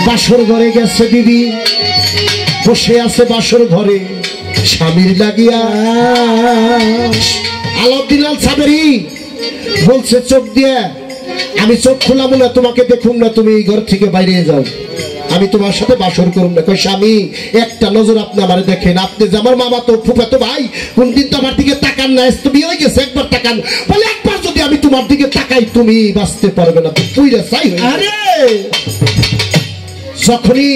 বাসর ঘরে গেছে, বিবি বসে আছে বাসর ঘরে স্বামীর লাগিয়া। আলাউদ্দিন আল সাবেরি বলছে চোখ দিয়ে, আমি চোখ খুলাবো না, তোমাকে দেখুন না, তুমি এই ঘর থেকে বাইরে যাও, আমি তোমার সাথে বাসর করুন না। কই স্বামী একটা নজর আপনি আমার দেখেন, আপনি যে আমার মামা তো ফুফাতো ভাই, কোনদিন তো আমার দিকে তাকান না, তো বিয়ে হয়ে গেছে একবার তাকান, বলে একবার যদি আমি তোমার দিকে তাকাই তুমি বাঁচতে পারবে না, তুইরা চাই। আরে যখনই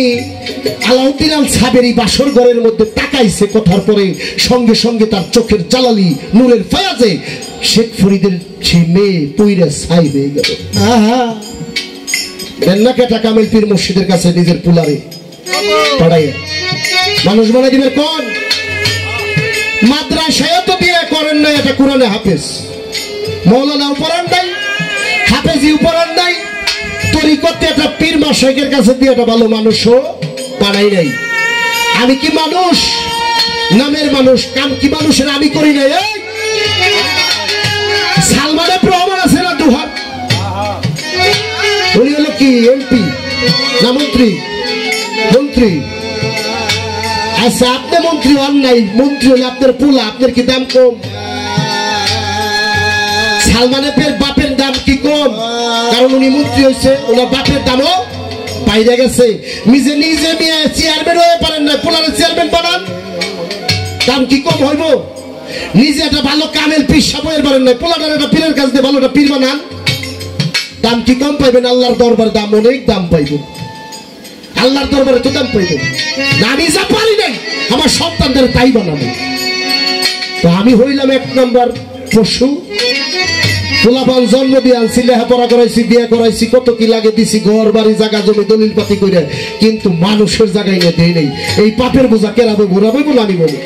আলাউদ্দিন আল সাবেরি বাসর ঘরের মধ্যে তাকাইছে কথার পরে সঙ্গে সঙ্গে তার চোখের জালালি নূরের ফায়াজে শেখ ফরিদের সে মেয়ে পুইরা ছাই হয়ে গেল। কেটা কামেল পীর মুর্শিদের কাছে নিজের পুলারে পড়াইয়া মানুষ বানাই দিবেন। কোন মাদ্রাসায় তো বিয়ে করেন নাই, এটা কোরআনে হাফেজ, মৌলানাও পড়ান নাই, হাফেজিও পড়ান নাই, তরিকতে একটা পীর মাশাইখের কাছে দিয়ে একটা ভালো মানুষও বানাই নাই। আমি কি মানুষ? নামের মানুষ, কাম কি মানুষের আমি করি নাই। সালমানের প্রমাণ আছে না দুহাত, উনি হলো কি এমপি না মন্ত্রী? মন্ত্রী। আচ্ছা আপনি মন্ত্রী হন নাই, মন্ত্রী হলে আপনার পোলা, আপনার কি দাম কম? সালমানের বাপের দাম কি কম? কারণ উনি মন্ত্রী হয়েছে, ওনার বাপের দামও বাইরে গেছে। নিজে নিজে চেয়ারম্যান হয়ে পারেন না, পোলারে চেয়ারম্যান বানান, দাম কি কম হইব? নিজে একটা ভালো কামেল পীর সাহেবের পারেন না, পোলাটার একটা পীরের কাছ দিয়ে ভালো একটা পীর বানান, দাম কি কম পাইবেন? আল্লাহর দরবারে দাম অনেক দাম পাইবেন, আল্লাহর দরবারে তো দাম পাইবেন না। আমি যা পারি নাই আমার সন্তানদের তাই বানাবো। তো আমি হইলাম 1 নম্বর পশু। পোলাপান জন্ম দিয়ে আনছি, লেখাপড়া করাইছি, বিয়ে করাইছি, কত কি লাগে দিছি, ঘর বাড়ি জায়গা জমি দলিল পাতি করে, কিন্তু মানুষের জায়গায় নিয়ে দেই নেই। এই পাপের বোঝা কেরাবো ঘোরাবো বলে আমি বলি।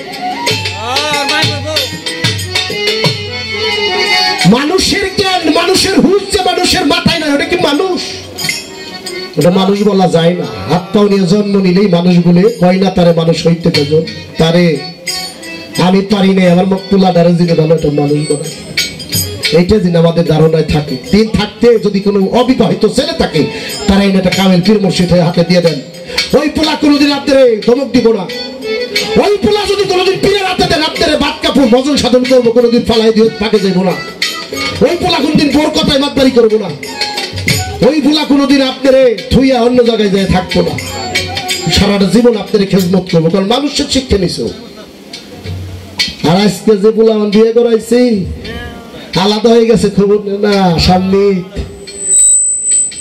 মানুষের জ্ঞান, মানুষের হুঁশ যে মানুষের মাথায় নাই, ওটা কি মানুষ? ওটা মানুষ বলা যায় না। হাত পাও নিয়ে জন্ম নিলেই মানুষ বলে, কয় না তারে মানুষ হইতে পেজন তারে আমি পারি নাই, আমার পোলা ডারে জিনে ভালো একটা মানুষ বলে। এইটা দিন আমাদের ধারণায় থাকে। দিন থাকতে যদি কোনো অবিবাহিত ছেলে থাকে, তারা এই একটা কামেল পীর মুর্শিদ হয়ে হাতে দিয়ে দেন। ওই পোলা কোনোদিন আপনারে ধমক দিব না। ওই পোলা যদি কোনোদিন পীরের হাতে দেন, আপনারে বাদ কাপড় ভজন সাধন করবো, কোনোদিন ফালাই দিয়ে ফাঁকে যাইব না। ওই পোলা কোনদিন বোর কথায় মাতবারি করবো না। ওই পোলা কোনোদিন আপনারে থুইয়া অন্য জায়গায় যায় থাকবো না। সারাটা জীবন আপনারে খেজমত করবো, কারণ মানুষের শিক্ষা নিছ। আর আজকে যে পোলা বিয়ে করাইছি আলাদা হয়ে গেছে, খবর না, সামনে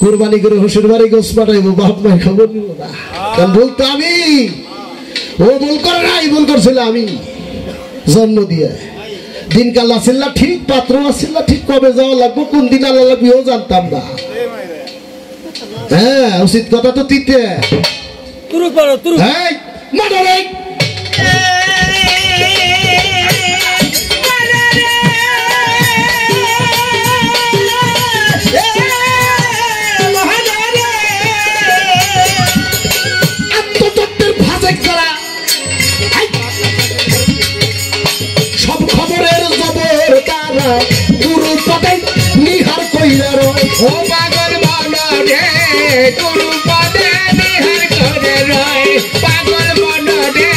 কোরবানি করে শ্বশুর বাড়ি গোস পাঠাইবো, বাপ মায়ের খবর নিব না। কারণ বলতো আমি, ও ভুল করে নাই, ভুল করছিল আমি জন্ম দিয়ে। দিনকাল আসিল না ঠিক, পাত্র আসিল না ঠিক, কবে যাওয়া লাগবো, কোন দিন আল্লাহ লাগবে ও জানতাম না। হ্যাঁ উচিত কথা তো তিতে গুরু পদে নিহার কইলার ও পাগল মন রে, গুরু পদে নিহার করে রয়, পাগল মন রে,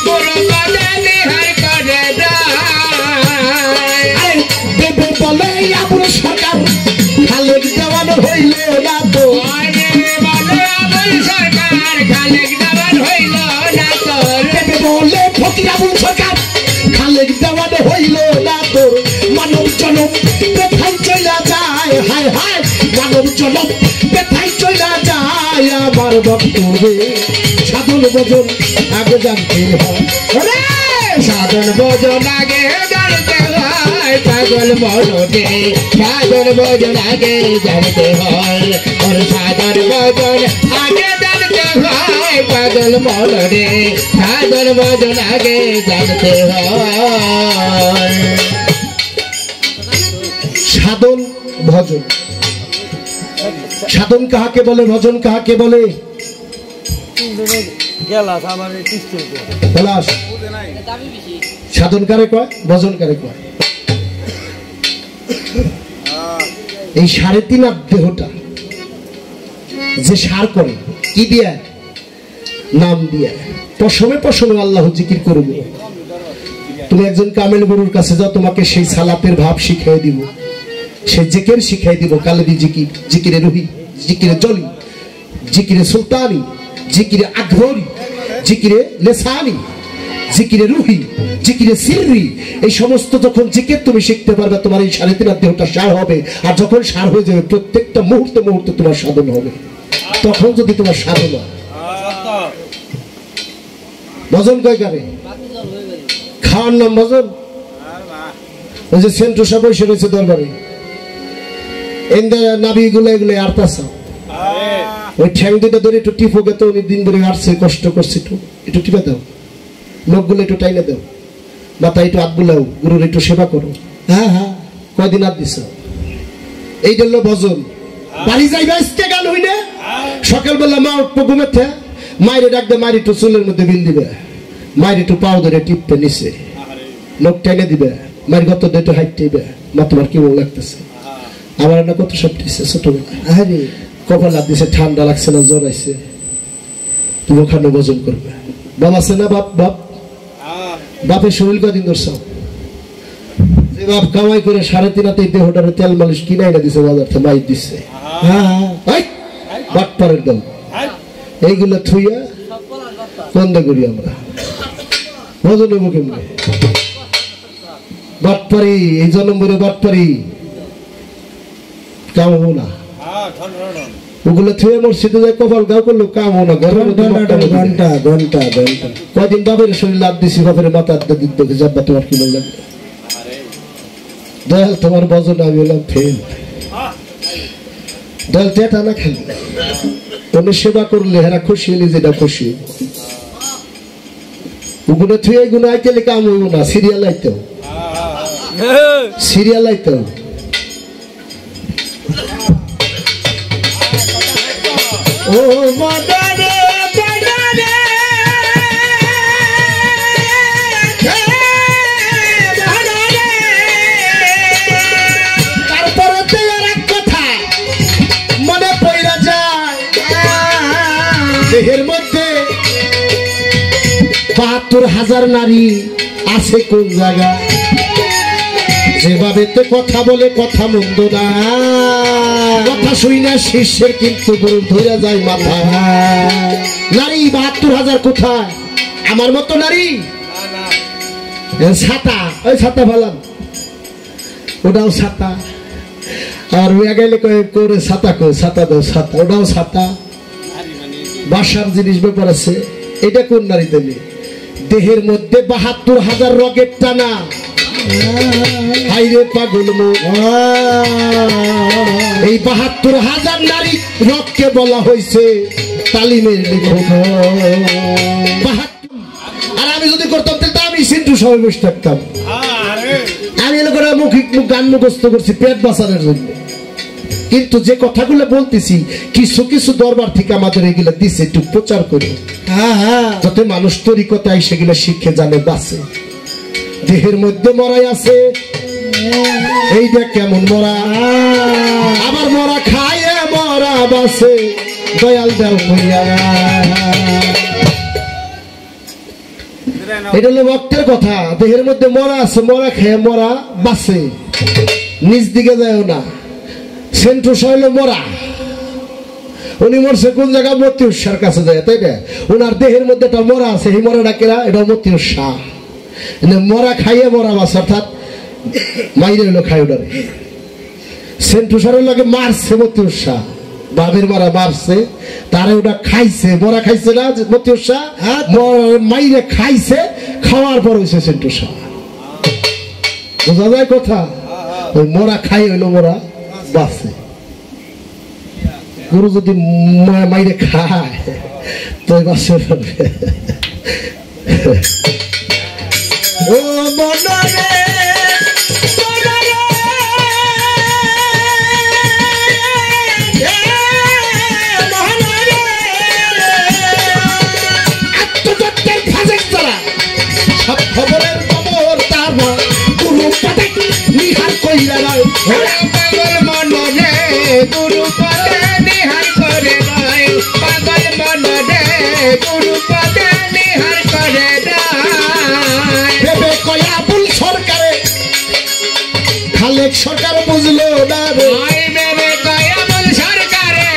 গুরু পদে নিহার করে রয়। দেবে বলে আবুল সরকার খালেক দেওয়ান হইল না তো, বলে আবুল সরকার খালেক দেওয়ান হইল না তো, দেবে বলে ফকির আবুল সরকার খালেক দেওয়ান হইল না তো। মানব জনম ব্যথায় চলা যায়, হায় হায় মানব জনম ব্যথায় চলা যায়, আমার ভক্তরে সাধন সাধন ভজন আগে জানতে হয়, সাধন ভজন আগে জানতে হয়, পাগল মনরে সাধন ভজন আগে জানতে হয়, ওর সাধন ভজন আগে জানতে হয়, পাগল মনরে সাধন ভজন আগে জানতে হয়। সাধন ভজন, সাধন কাহাকে বলে, ভজন কাহাকে বলে? সাধন কারে কয়, ভজন কারে কয়? এই 3.5 হাত দেহটা যে সার করে কি দিয়া? নাম দিয়া। পশমে পশমে আল্লাহ জিকির করব। তুমি একজন কামেল গুরুর কাছে যাও, তোমাকে সেই সালাতের ভাব শিখিয়ে দিব, সে জিকির শিখাই দিব। কালেদি জিকির, জিকিরে রুহি, জিকিরে জলি, জিকিরে সুলতানি, জিকিরে আকবরি, জিকিরে লেসানি, জিকিরে রুহি, জিকিরে সিররি। এই সমস্ত যখন জিকির তুমি শিখতে পারবে, তোমার এই 3.5 হাত দেহটা সার হবে। আর যখন সার হয়ে যাবে, প্রত্যেকটা মুহূর্তে মুহূর্তে তোমার সাধন হবে। তখন যদি তোমার সাধন হয়, ভজন কয় কারে? খাওয়ার নাম ভজন। ওই যে সেন্টু সাহেব বসে রয়েছে দরবারে, নাবি গুলো এগুলো আরতাছে, ওই ঠ্যাং দুটো ধরে একটু টিপো গে, তো উনি দিন ধরে আসছে, কষ্ট করছে, একটু টিপে দাও, লোকগুলো একটু টাইনে দাও, মাথা একটু হাত বুলাও, গুরুর একটু সেবা করো। হ্যাঁ হ্যাঁ, কয়দিন হাত দিছ? এই হলো ভজন। বাড়ি যাইবা আজকে গান হইলে, সকালবেলা মা উঠবো ঘুমের থেকে, মায়ের ডাকবে, মায়ের একটু চুলের মধ্যে বিল দিবে, মায়ের একটু পাও ধরে টিপতে নিচে, লোক টেনে দিবে, মায়ের গত একটু হাইট দিবে, মা তোমার কেমন লাগতেছে? আমার না কত সব দিচ্ছে ছোটবেলা, আরে কপাল হাত দিছে, ঠান্ডা লাগছে না, জ্বর আইছে, তুমি ওখানে ভোজন করবে। বাপ আছে না? বাপ বাপ বাপের শরীর কদিন ধরছ? যে বাপ কামাই করে 3.5 হাতে দেহটারে তেল মালিশ কিনাই না দিছে, বাজার থেকে মাইক দিচ্ছে। হ্যাঁ, বাটপারের দল এইগুলো থুইয়া বন্ধ করি আমরা। ভোজন হবো কেমনে? বাটপারি, এই জন্ম বলে বাটপারি কাম হবো না। ওগুলো থুয়ে মসজিদে যায়, কপাল গাও করলো, কাম হবো না। ঘন্টা ঘন্টা ঘন্টা কয়দিন বাপের শরীর লাভ দিছি, বাপের মাথা দিতে যাবা, তোমার কি বললাম? দয়াল তোমার ভজন আমি হলাম ফেল। দয়াল টেটা না খেলি, উনি সেবা করলে হেরা খুশি হলে যেটা খুশি। ওগুলো থুয়ে গুলো আইতে কাম হইব না। Serial আইতেও, serial আইতেও। ও মাদারে মাদারে, তারপরে তো আর এক কথা মনে পড়া যায়, দেহের মধ্যে 72,000 নারী আছে কোন জায়গা? যেভাবে কথা বলে, কথা মন্দ না, কথা শুই না শিষ্যের কিন্তু গুরু ধরে যায় মাথা। নারী 72,000 কোথায়? আমার মতো নারী ছাতা, ওই ছাতা ভালাম, ওটাও ছাতা। আর গেলে করে ছাতা কো, ছাতা দাও, ছাতা, ওটাও ছাতা। বাসার জিনিস ব্যাপার আছে। এটা কোন নারী দেবে? দেহের মধ্যে 72,000 রগের টানা। হাইরে পাগল, এই 72,000 নারী রগকে বলা হয়েছে তালিমের লিখন। আর আমি যদি করতাম তাহলে আমি সিন্ধু সবাই বসে থাকতাম। আমি এলাকার মৌখিক গান মুখস্থ করছি পেট বাঁচানোর জন্য, কিন্তু যে কথাগুলো বলতেছি কিছু কিছু দরবার থেকে আমাদের এগুলো দিছে, একটু প্রচার করি যাতে মানুষ তরিকতায় সেগুলো শিখে জানে, বাঁচে। দেহের মধ্যে মরাই আছে, এইটা কেমন মরা? আবার মরা খায়, মরা বাসে, দয়াল দেও কইয়া। এটা হলো ভক্তের কথা। দেহের মধ্যে মরা আছে, মরা খেয়ে মরা বাসে, নিজ দিকে যায় না। সেন্টু হইল মরা, উনি মরছে কোন জায়গা? মতি উৎসার কাছে যায়, তাই না? ওনার দেহের মধ্যে একটা মরা আছে, এই মরাটা কেরা? এটা মতি উৎসাহ। মরা খাইয়ে মরা বাস, অর্থাৎ মাইরে হলো খাই ওটারে। সেন্টু সারের লাগে মারছে মতি উৎসাহ, বাবের মারা মারছে, তারে ওটা খাইছে, মরা খাইছে না মতিউর শাহ, মাইরে খাইছে, খাওয়ার পর হয়েছে সেন্টু শাহ। বোঝা যায় কথা? ওই মরা খাই হইলো মরা বাঁচে। গুরু যদি মাইরে খায় তো বাঁচে পারবে। ও মনরে খবরের খবর তার গুরু পদে নিহার কইরা রয়, পাগল মনরে গুরু পদে নিহার করে রয়, পাগল মনরে গুরু পদে নিহার করে রয়। ভেবে কয়া বুল সরকারে খালেক সরকার বুঝলো না রে, ওই ভেবে কয়া বুল সরকারে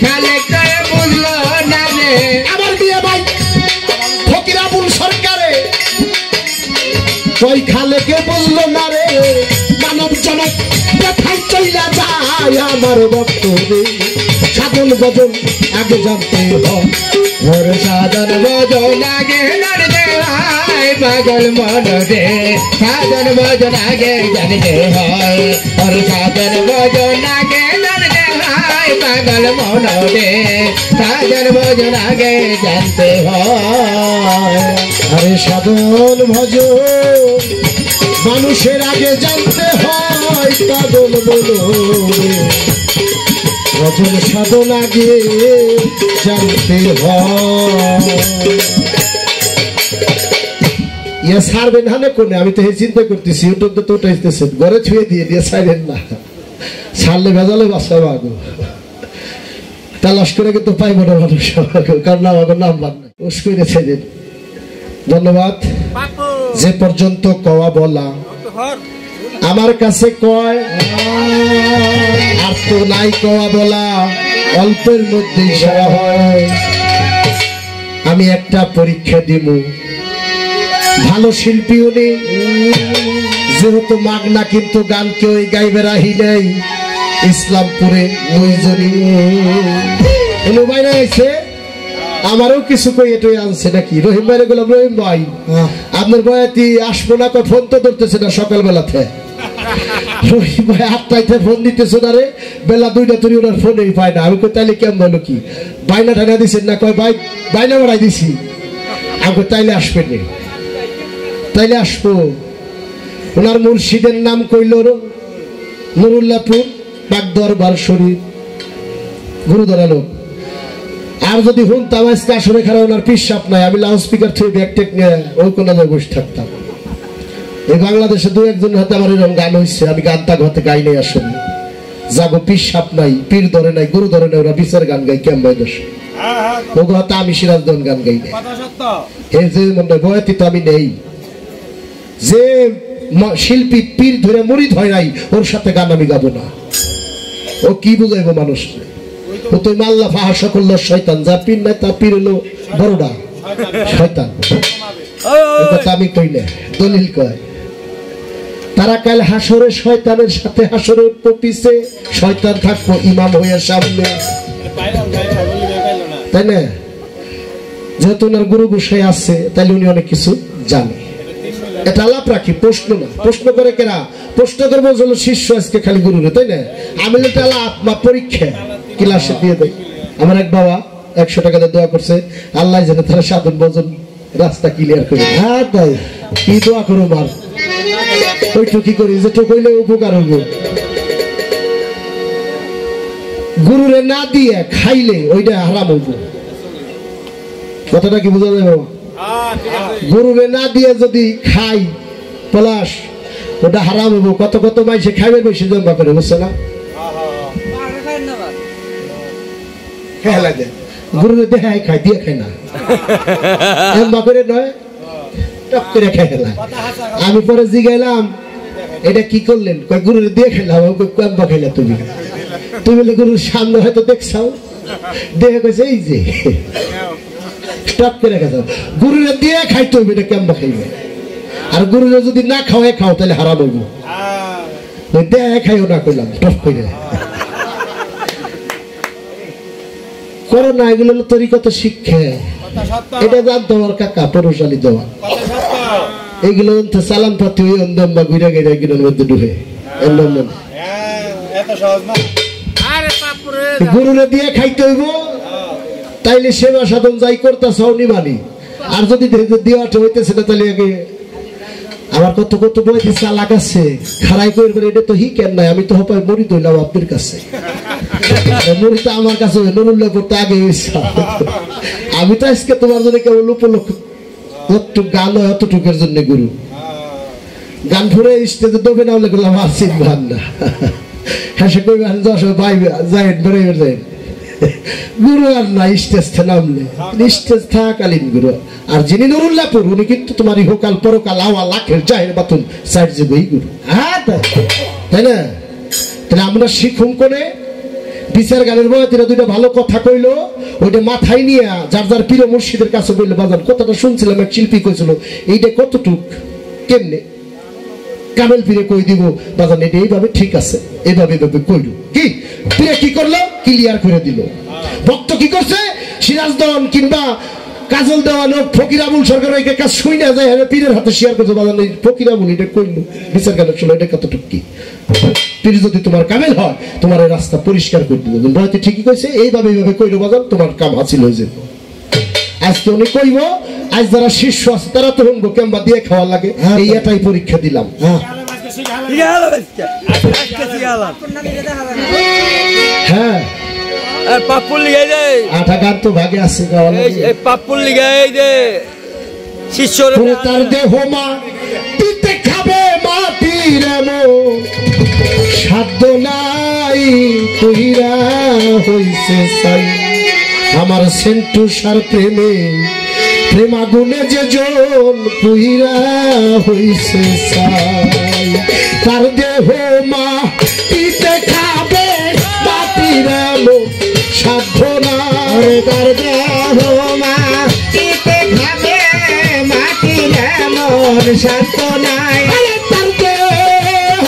খালেক করে বুঝলো না রে। আমার বিয়ে ভাই ফকির আবুল সরকারে ওই খালেকে বুঝলো না রে, মানব জনক ব্যথায় চইলা যায় আমার ভক্ত রে, সাধন ভজন আগে জানতে হয়, ওর সাধন ভজন আগে জানতে হয়, পাগল মনরে সাধন ভজন আগে জানতে হয়, ওর সাধন ভজন আগে জানতে হয়, পাগল মনরে সাধন ভজন আগে জানতে হয়। আরে সাধন ভজন মানুষের আগে জানতে হয়, পাগল বলো ভজন সাধন আগে জানতে হয়। ইয়া ছাড়বেন হানে কোনে? আমি তো এই চিন্তা করতেছি, ইউটিউব তো উঠাইতেছেন, ঘরে ছুঁয়ে দিয়ে ছাড়েন না, ছাড়লে ভেজালে বাসা মাগো, তালাশ করে কিন্তু পাইব না মানুষ, কারণ আমাকে নাম্বার নাই, উস করে ছেড়ে। ধন্যবাদ। যে পর্যন্ত কওয়া বলা আমার কাছে কয়, আর তো নাই কওয়া বলা, অল্পের মধ্যেই সেরা হয়। আমি একটা পরীক্ষা দিব, ভালো শিল্পী উনি, যেহেতু মাগনা কিন্তু গান কেউ গাইবে রাহি নেই, ইসলামপুরে দুইজনই উনি বাইরে আছে, আমারও কিছু কই এটাই আনছে নাকি। রহিম ভাই বললাম, রহিম ভাই আপনার বয়াতি আসবো না, ফোন তো ধরতেছে না সকালবেলাতে। রহিম ভাই 8টায় ফোন দিতেছে না রে, বেলা 2টা তুই ওনার ফোনেই পায় না। আমি কই তাইলে কেমন বলো কি বাইনা ঠানা দিচ্ছেন না? কয় ভাই বাইনা বাড়াই দিছি। আমি তাইলে আসবেন নি, তাইলে আসবো। ওনার মুর্শিদের নাম কইল নুরুল্লাহপুর বাগদরবার শরীফ, গুরুদরা লোক। আর যদি শুনতাম আজকে আসলে খারাপ ওনার পিসাপ নাই, আমি লাউড স্পিকার থেকে ব্যাগ টেক নিয়ে ওই কোনায় বসে থাকতাম। এই বাংলাদেশে 2-1জনের হাতে আমার এরকম গান হয়েছে, আমি গানটা ঘতে গাই নাই আসলে। যাবো পিসাপ নাই, পীর ধরে নাই, গুরু ধরে নাই, ওরা বিচার গান গাই কেমন দেশ ও হাতে আমি সিরাজদন গান গাই নাই। এই যে মনে বয়াতি তো আমি নেই, যে শিল্পী পীর ধরে মুরিদ হয় নাই ওর সাথে গান আমি গাবো না। ও কি বুঝাইবো মানুষ? ও তো মাল্লা ফাহাসা করল শয়তান, যা পীর নাই তা পীর হলো বড়ডা শয়তান। আমি কই না, দলিল কয় তারা কাল হাসরে শয়তানের সাথে হাসরের পিছে, শয়তান থাকবো ইমাম হইয়া সামনে, তাই না? যেহেতু ওনার গুরু গোসাই আছে তাইলে উনি অনেক কিছু জানে। এটা আলাপ রাখি, প্রশ্ন না। প্রশ্ন করে কেনা? প্রশ্ন করবো হলো শিষ্য আজকে খালি গুরুরে, তাই না? আমি এটা আলাপ বা পরীক্ষা ক্লাসে দিয়ে দেয়। আমার এক বাবা 100 টাকা দিয়ে দোয়া করছে, আল্লাহ যেন তারা সাধন ভজন রাস্তা ক্লিয়ার করে। হ্যাঁ তাই কি দোয়া করো মার, ওইটু কি করি যেটু কইলে উপকার হইব। গুরুরে না দিয়ে খাইলে ওইটা হারাম হইব। কথাটা কি বোঝা যায় বাবা? গুরুরে না দিয়ে যদি খাই পলাশ, ওটা হারাম হইব। কত কত মাইসে খাইবে বেশি জমা করে, বুঝছে না? গুরুরে দেখায় খাই দিয়ে খাই না, জমা করে নয়, টক করে খাই ফেলা। আমি পরে জিগাইলাম এটা কি করলেন? গুরুরে দিয়ে খেলাম। কেমবা খাইলা তুমি? তুমি বলে গুরুর সামনে হয়তো দেখছাও, দেখে কইছে এই যে টক করে খাও। গুরুরে দিয়ে খাইতে হইবে, এটা কেমবা খাইবে? আর গুরুরে যদি না খাওয়াই খাও তাহলে হারাম হইব। দেয় খাইও না কইলাম টক করে। করো না, এগুলো হলো তরিকত শিক্ষা। এটা জানতো আমার কাকা পরশালী দেওয়া, এইগুলো সালাম পাতি ওই অন্দম্বা ঘুরে গেড়ে এগুলোর মধ্যে ডুবে গুরুরে দিয়ে খাইতে হইব, তাইলে সেবা সাধন যাই করতেছ নিমানি। আর যদি দেওয়াটা হইতেছে না, তাহলে আগে আমার কত কত বইতে চালাক আছে, খারাই করবে এটা তো হি কেন নাই, আমি তো হপাই মরি দইলাম আপনার কাছে, মরি তো আমার কাছে নুরুল্লাহ করতে আগে আমি তো আজকে তোমার জন্য কেবল উপলক্ষ যতটুক গান হয় অতটুকের জন্য গুরু গান ফুরে স্টেজে দেবে না হলে করলাম আর চিনবান না। হ্যাঁ সে কই ভাই যাই বেরোয় যায় গুরু আর না স্টেজ নামলে স্টেজ থাকালীন গুরু। আর যিনি নুরুল্লাহপুর উনি কিন্তু তোমার ইহকাল পরকাল আওয়া লাখের জাহের বাতুল সাইড যে বই গুরু। হ্যাঁ তাই না? তাহলে আমরা শিখুন করে বিচার গানের বয়তীরা দুইটা ভালো কথা কইলো, ওইটা মাথায় নিয়ে যার যার প্রিয় মুর্শিদের কাছে বললে বাজান কথাটা শুনছিলাম এক শিল্পী কইছিল, এইটা কতটুক কেমনে কামেল পীরে কই দিব বাজান, এটা এইভাবে ঠিক আছে, এইভাবে এইভাবে কইল কি পীরে কি করলো ক্লিয়ার করে দিল। ভক্ত কি করছে সিরাজদন কিংবা কাজল দেওয়ান ফকির আবুল সরকার ওই কাজ শুই না যায় পীরের হাতে শেয়ার করছে বাজান, এই ফকির আবুল এটা কইল বিচার গানের ছিল, এটা কতটুক কি পীর যদি তোমার কামেল হয় তোমার এই রাস্তা পরিষ্কার করে দিবে, হয়তো ঠিকই কইছে এইভাবে এইভাবে কইলো বাজান, তোমার কাম হাসিল হয়ে যাবে। আজকে উনি কইব, আজ যারা শিষ্য আছে তারা তো হইব কেমবা দিয়ে খাওয়া লাগে, এই এটাই পরীক্ষা দিলাম। হ্যাঁ পাপুল লিগাই দে আটা গান তো ভাগে আছে, পাপুল লিগাই দে শিষ্য তার দেহ মা দিতে খাবে মাটির সাধ্য নাই তুইরা হইছে সাই। আমার সেন্টু সার প্রেমে প্রেমাগুনে যে জন পুইরা হইছে সাই। তার দেহ মা দিতে খাবে মাটির সাধ্য নাই, তার দেহ মা দিতে খাবে মাটির সাধ্য নাই। তার দেহ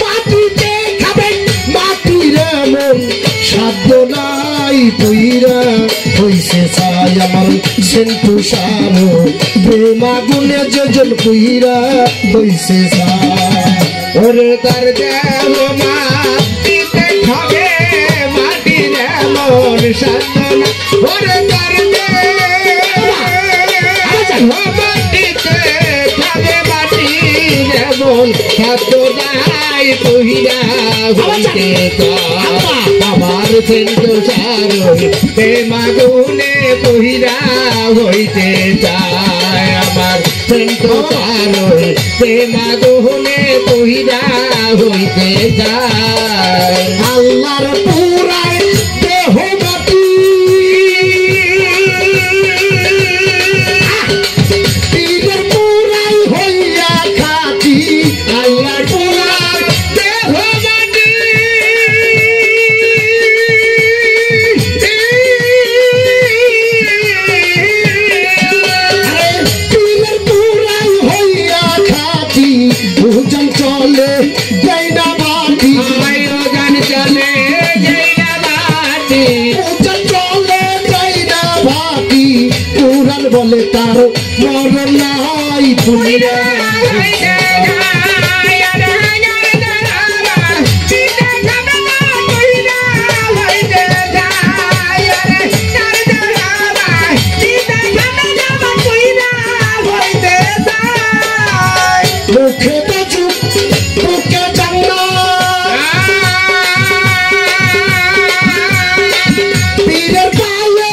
মাটিতে খাবে মাটির সাধ্য নাই পুইরা হইছে সাই। আমার সেন্টু সার প্রেমাগুনে যোজন পুইরা হইছে সাই। ওরে তার দেহ মা দিতে খাবে মাটির সাধ্য নাই, ওরে তার দেহ মাটিতে খাবে মাটির সাধ্য নাই পুইরা হইছে সাই। আমার সেন্টু সার প্রেমাগুনে পুইরা হইতে চায়, আমার সেন্টু সার প্রেমাগুনে পুইরা হইতে চায়। আল্লাহর পুরাই দেহ মাটি পীরের পুরাই হইয়া খাটি, আল্লাহর পুরাই দেহ মাটি পীরের পুরাই হইয়া খাটি, ভোজন চলে যাই না মাটি, ভোজন চলে যাই না মাটি, ভোজন চলে যাই না মাটি। পুরাণ বলে তার মরণ নাই পুইরা মুখে তো চুপ মুখে জানা পীরের পায়ে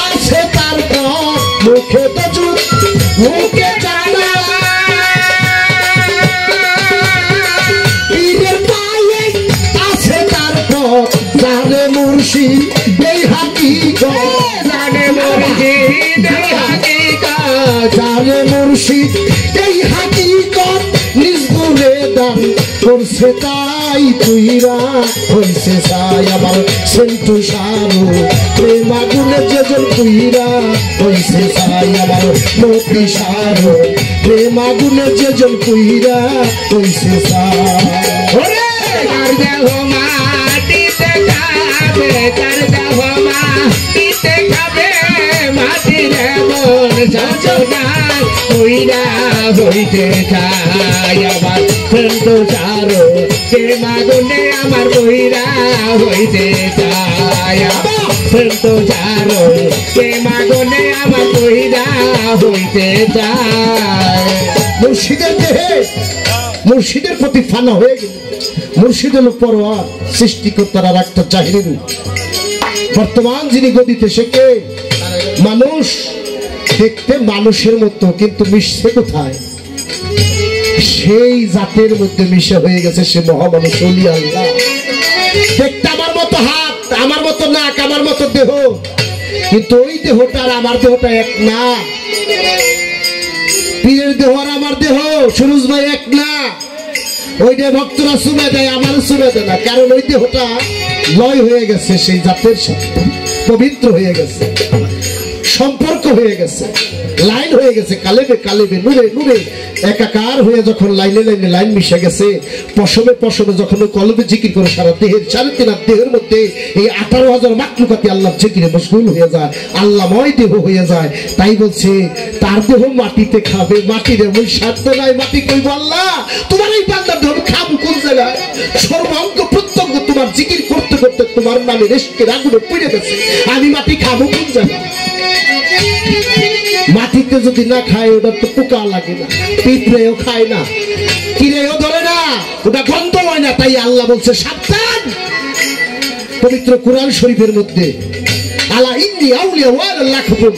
আছে তার পথ, মুখে তো চুপ মুখে জানা পীরের পায়ে আছে তার পথ। জানে মুর্শিদ এই হাকিকত, জানে মুর্শিদ এই হাকিকত, জানে মুর্শিদ এই হাকিকত নিজ গুণে দান করছে তাই তুইরা হইছে সাই। আমার সেন্টু সারু প্রেমাগুনে যেজন তুইরা হইছে সাই। আমার মতি সারু প্রেমাগুনে যেজন তুইরা হইছে সাই। তার দেহ মাটিতে যাবে, তার দেহ মা সাধনায় কইরা হইতে চাই আমার তো চারো কে মাগুনে আমার কইরা হইতে চাই তো চারো কে মাগুনে আমার কইরা হইতে চাই মুর্শিদের দেহে মুর্শিদের প্রতি ফানা হয়ে গেল মুর্শিদের উপর সৃষ্টিকর্তার আর একটা জাহিরি রূপ বর্তমান যিনি গদিতে সে কে মানুষ দেখতে মানুষের মতো কিন্তু মিশছে কোথায় সেই জাতের মধ্যে মিশে হয়ে গেছে সে মহামানুষ ওলি আল্লাহ দেখতে আমার মতো হাত আমার মতো নাক আমার মতো দেহ কিন্তু ওই দেহটা আর আমার দেহটা এক না পীরের দেহ আর আমার দেহ সুরুজ ভাই এক না ওইটা ভক্তরা শুনে দেয় আমার শুনে দেয় না কারণ ওই দেহটা লয় হয়ে গেছে সেই জাতের সাথে পবিত্র হয়ে গেছে সম্পর্ক হয়ে গেছে লাইন হয়ে গেছে কালেবে কালেবে নূরে নূরে একাকার হয়ে যখন লাইনে লাইনে লাইন মিশে গেছে পশমে পশমে যখন কলবে জিকির করে সারা দেহের সাড়ে তিন দেহের মধ্যে এই 18,000 মাকলুকাতি আল্লাহ জিকিরে মশগুল হয়ে যায় আল্লাহময় দেহ হয়ে যায় তাই বলছে তার দেহ মাটিতে খাবে মাটির এমন সাধ্য নাই মাটি কইব আল্লাহ তোমার এই বান্দার দেহ খাবো কোন জায়গায় সর্বাঙ্গ প্রত্যঙ্গ তোমার জিকির করতে করতে তোমার নামে রেশকের আগুনে পুড়ে গেছে আমি মাটি খাবো কোন জায়গায় মাটিতে যদি না খায় ওটা তো পোকা লাগে না পিঁপড়েও খায় না কিরেও ধরে না ওটা গন্ধ হয় না তাই আল্লাহ বলছে সাবধান পবিত্র কোরআন শরীফের মধ্যে আলা ইন্নী আউলিয়া ওয়াল্লাহ খুবুন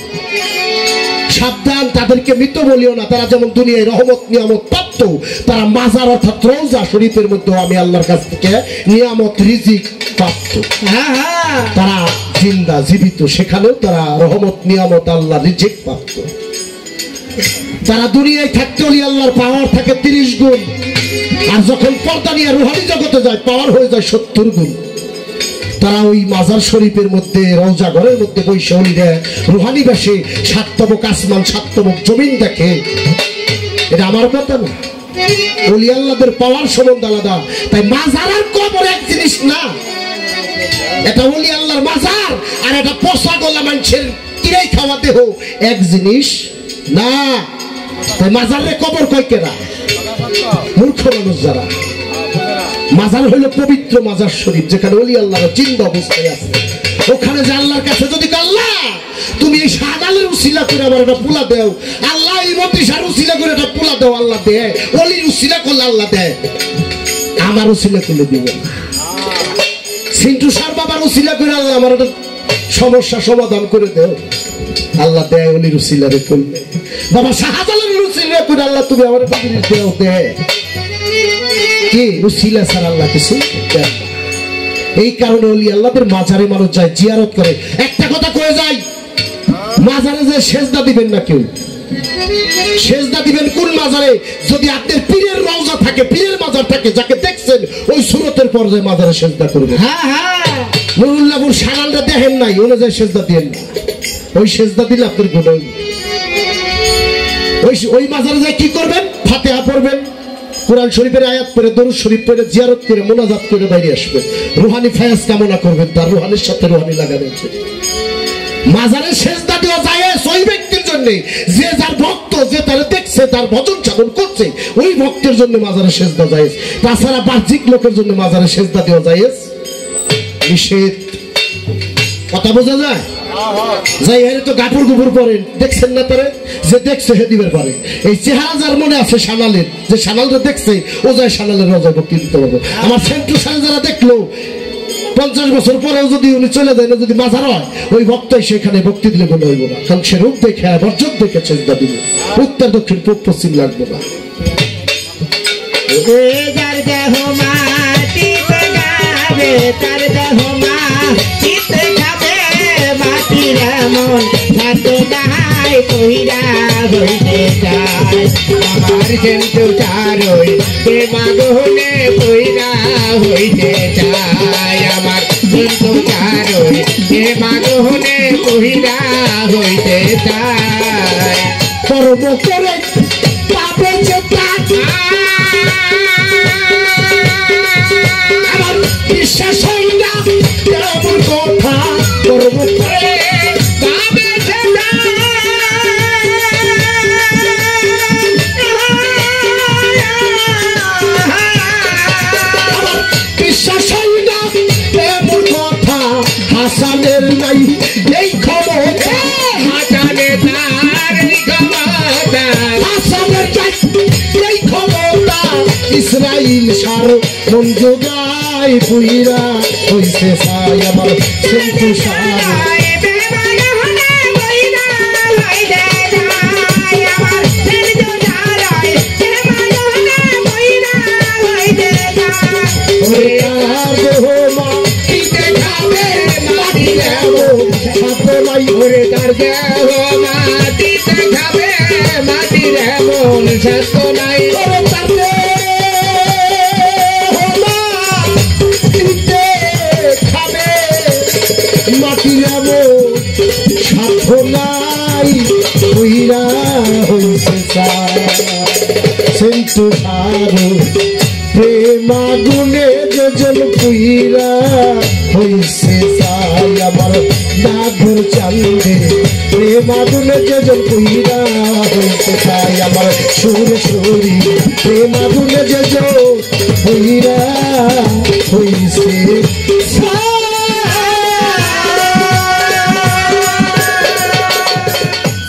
সাবধান তাদেরকে মৃত বলিও না তারা যেমন দুনিয়ায় রহমত নিয়ামত প্রাপ্ত তারা মাজার অর্থাৎ রওজা শরীফের মধ্যে আমি আল্লাহর কাছ থেকে নিয়ামত রিজিক প্রাপ্ত তারা জিন্দা জীবিত সেখানেও তারা রহমত নিয়ামত আল্লাহ রিজিক প্রাপ্ত তারা দুনিয়ায় থাকতে হলে আল্লাহর পাওয়ার থাকে 30 গুণ আর যখন পর্দা নিয়ে রুহানি জগতে যায় পাওয়ার হয়ে যায় 70 গুণ তারা ওই মাজার শরীফের মধ্যে রওজা ঘরের মধ্যে বসে হলি দেয় রুহানি বেশে 7 তবক আসমান 7 তবক জমিন দেখে এটা আমার কথা না ওলি আল্লাহদের পাওয়ার সম্বন্ধ আলাদা তাই মাজার আর কবর এক জিনিস না এটা ওলি আল্লাহর মাজার আর এটা পোষা গোলা মানুষের কিরাই খাওয়া দেহ এক জিনিস না তাই মাজারে কবর কয় কেনা মূর্খ মানুষ যারা মাজার হইল পবিত্র মাজার শরীফ যেখানে ওলি আল্লাহর জিন্দা অবস্থায় আছে ওখানে যে আল্লাহর কাছে যদি আল্লাহ তুমি এই শাহজালের উসিলা করে আমার একটা পোলা দেও আল্লাহ এই মতিসার উসিলা করে একটা পোলা দেও আল্লাহ দেয় ওলির উসিলা করলে আল্লাহ দেয় আমার উসিলা করলে দিব সিন্টু সার বাবার উসিলা করে আল্লাহ আমার একটা সমস্যা সমাধান করে দেও আল্লাহ দেয় ওলির উসিলারে করলে বাবা শাহজালের উসিলা করে আল্লাহ তুমি আমার একটা জিনিস দেও দেয় কি উসিলা ছাড়া আল্লাহ কিছু দেয় এই কারণে ওলি আল্লাহদের মাজারে মানুষ যায় জিয়ারত করে একটা কথা কয়ে যায় মাজারে যে সেজদা দিবেন না কেউ সেজদা দিবেন কোন মাজারে যদি আপনার পীরের রওজা থাকে পীরের মাজার থাকে যাকে দেখছেন ওই সুরতের পর্যায়ে মাজারে সেজদা করবেন নুরুল্লাহপুর সানালটা দেখেন নাই অনুযায়ী সেজদা দিয়েন না ওই সেজদা দিলে আপনার গুণ ওই মাজারে যায় কি করবেন ফাতিহা পড়বেন কোরআন শরীফের আয়াত পড়ে দরুদ শরীফ পড়ে জিয়ারত করে মোনাজাত করে বাইরে আসবেন রুহানি ফায়াজ কামনা করবেন তার রুহানির সাথে রুহানি লাগাবেন মাজারে সেজদা দেওয়া যায় ওই ব্যক্তির জন্য যে যার ভক্ত যে তারা দেখছে তার ভজন সাধন করছে ওই ভক্তের জন্য মাজারে সেজদা যায় তাছাড়া বাহ্যিক লোকের জন্য মাজারে সেজদা দেওয়া যায় নিষেধ কথা বোঝা যায় যাই হেরে তো গাপুর গুপুর পড়েন দেখছেন না তারে যে দেখছে হে দিবের পারে এই চেহারা যার মনে আছে সানালের যে সানালটা দেখছে ও যায় সানালের রোজা ভক্তি দিতে পারবো আমার সেন্টু সাল যারা দেখলো 50 বছর পরেও যদি উনি চলে যায় না যদি মাজার হয় ওই ভক্তই সেখানে ভক্তি দিলে মনে হইব না কারণ সে রূপ দেখে বর্জন দেখে চেষ্টা দিব উত্তর দক্ষিণ পূর্ব পশ্চিম লাগবে না আমার কিন্তু চারই মাগনে কইরা হইতে চায় আমার কিন্তু চারই মাগনে কইরা হইতে চায় কর্ম করে পাবে যে আমার বিশ্বাস হয় না কেমন কথা কর্ম করে পাবে যে ইসরাইল সার মন যোগাই পুইরা হইছে ছাই আমার সেন্টু সার প্রেমাগুনে যোজন পুইরা হইছে ছাই আমার নাগর চান্দে প্রেমাগুনে যোজন পুইরা হইছে ছাই আমার সুর সুরি প্রেমাগুনে যোজন পুইরা হইছে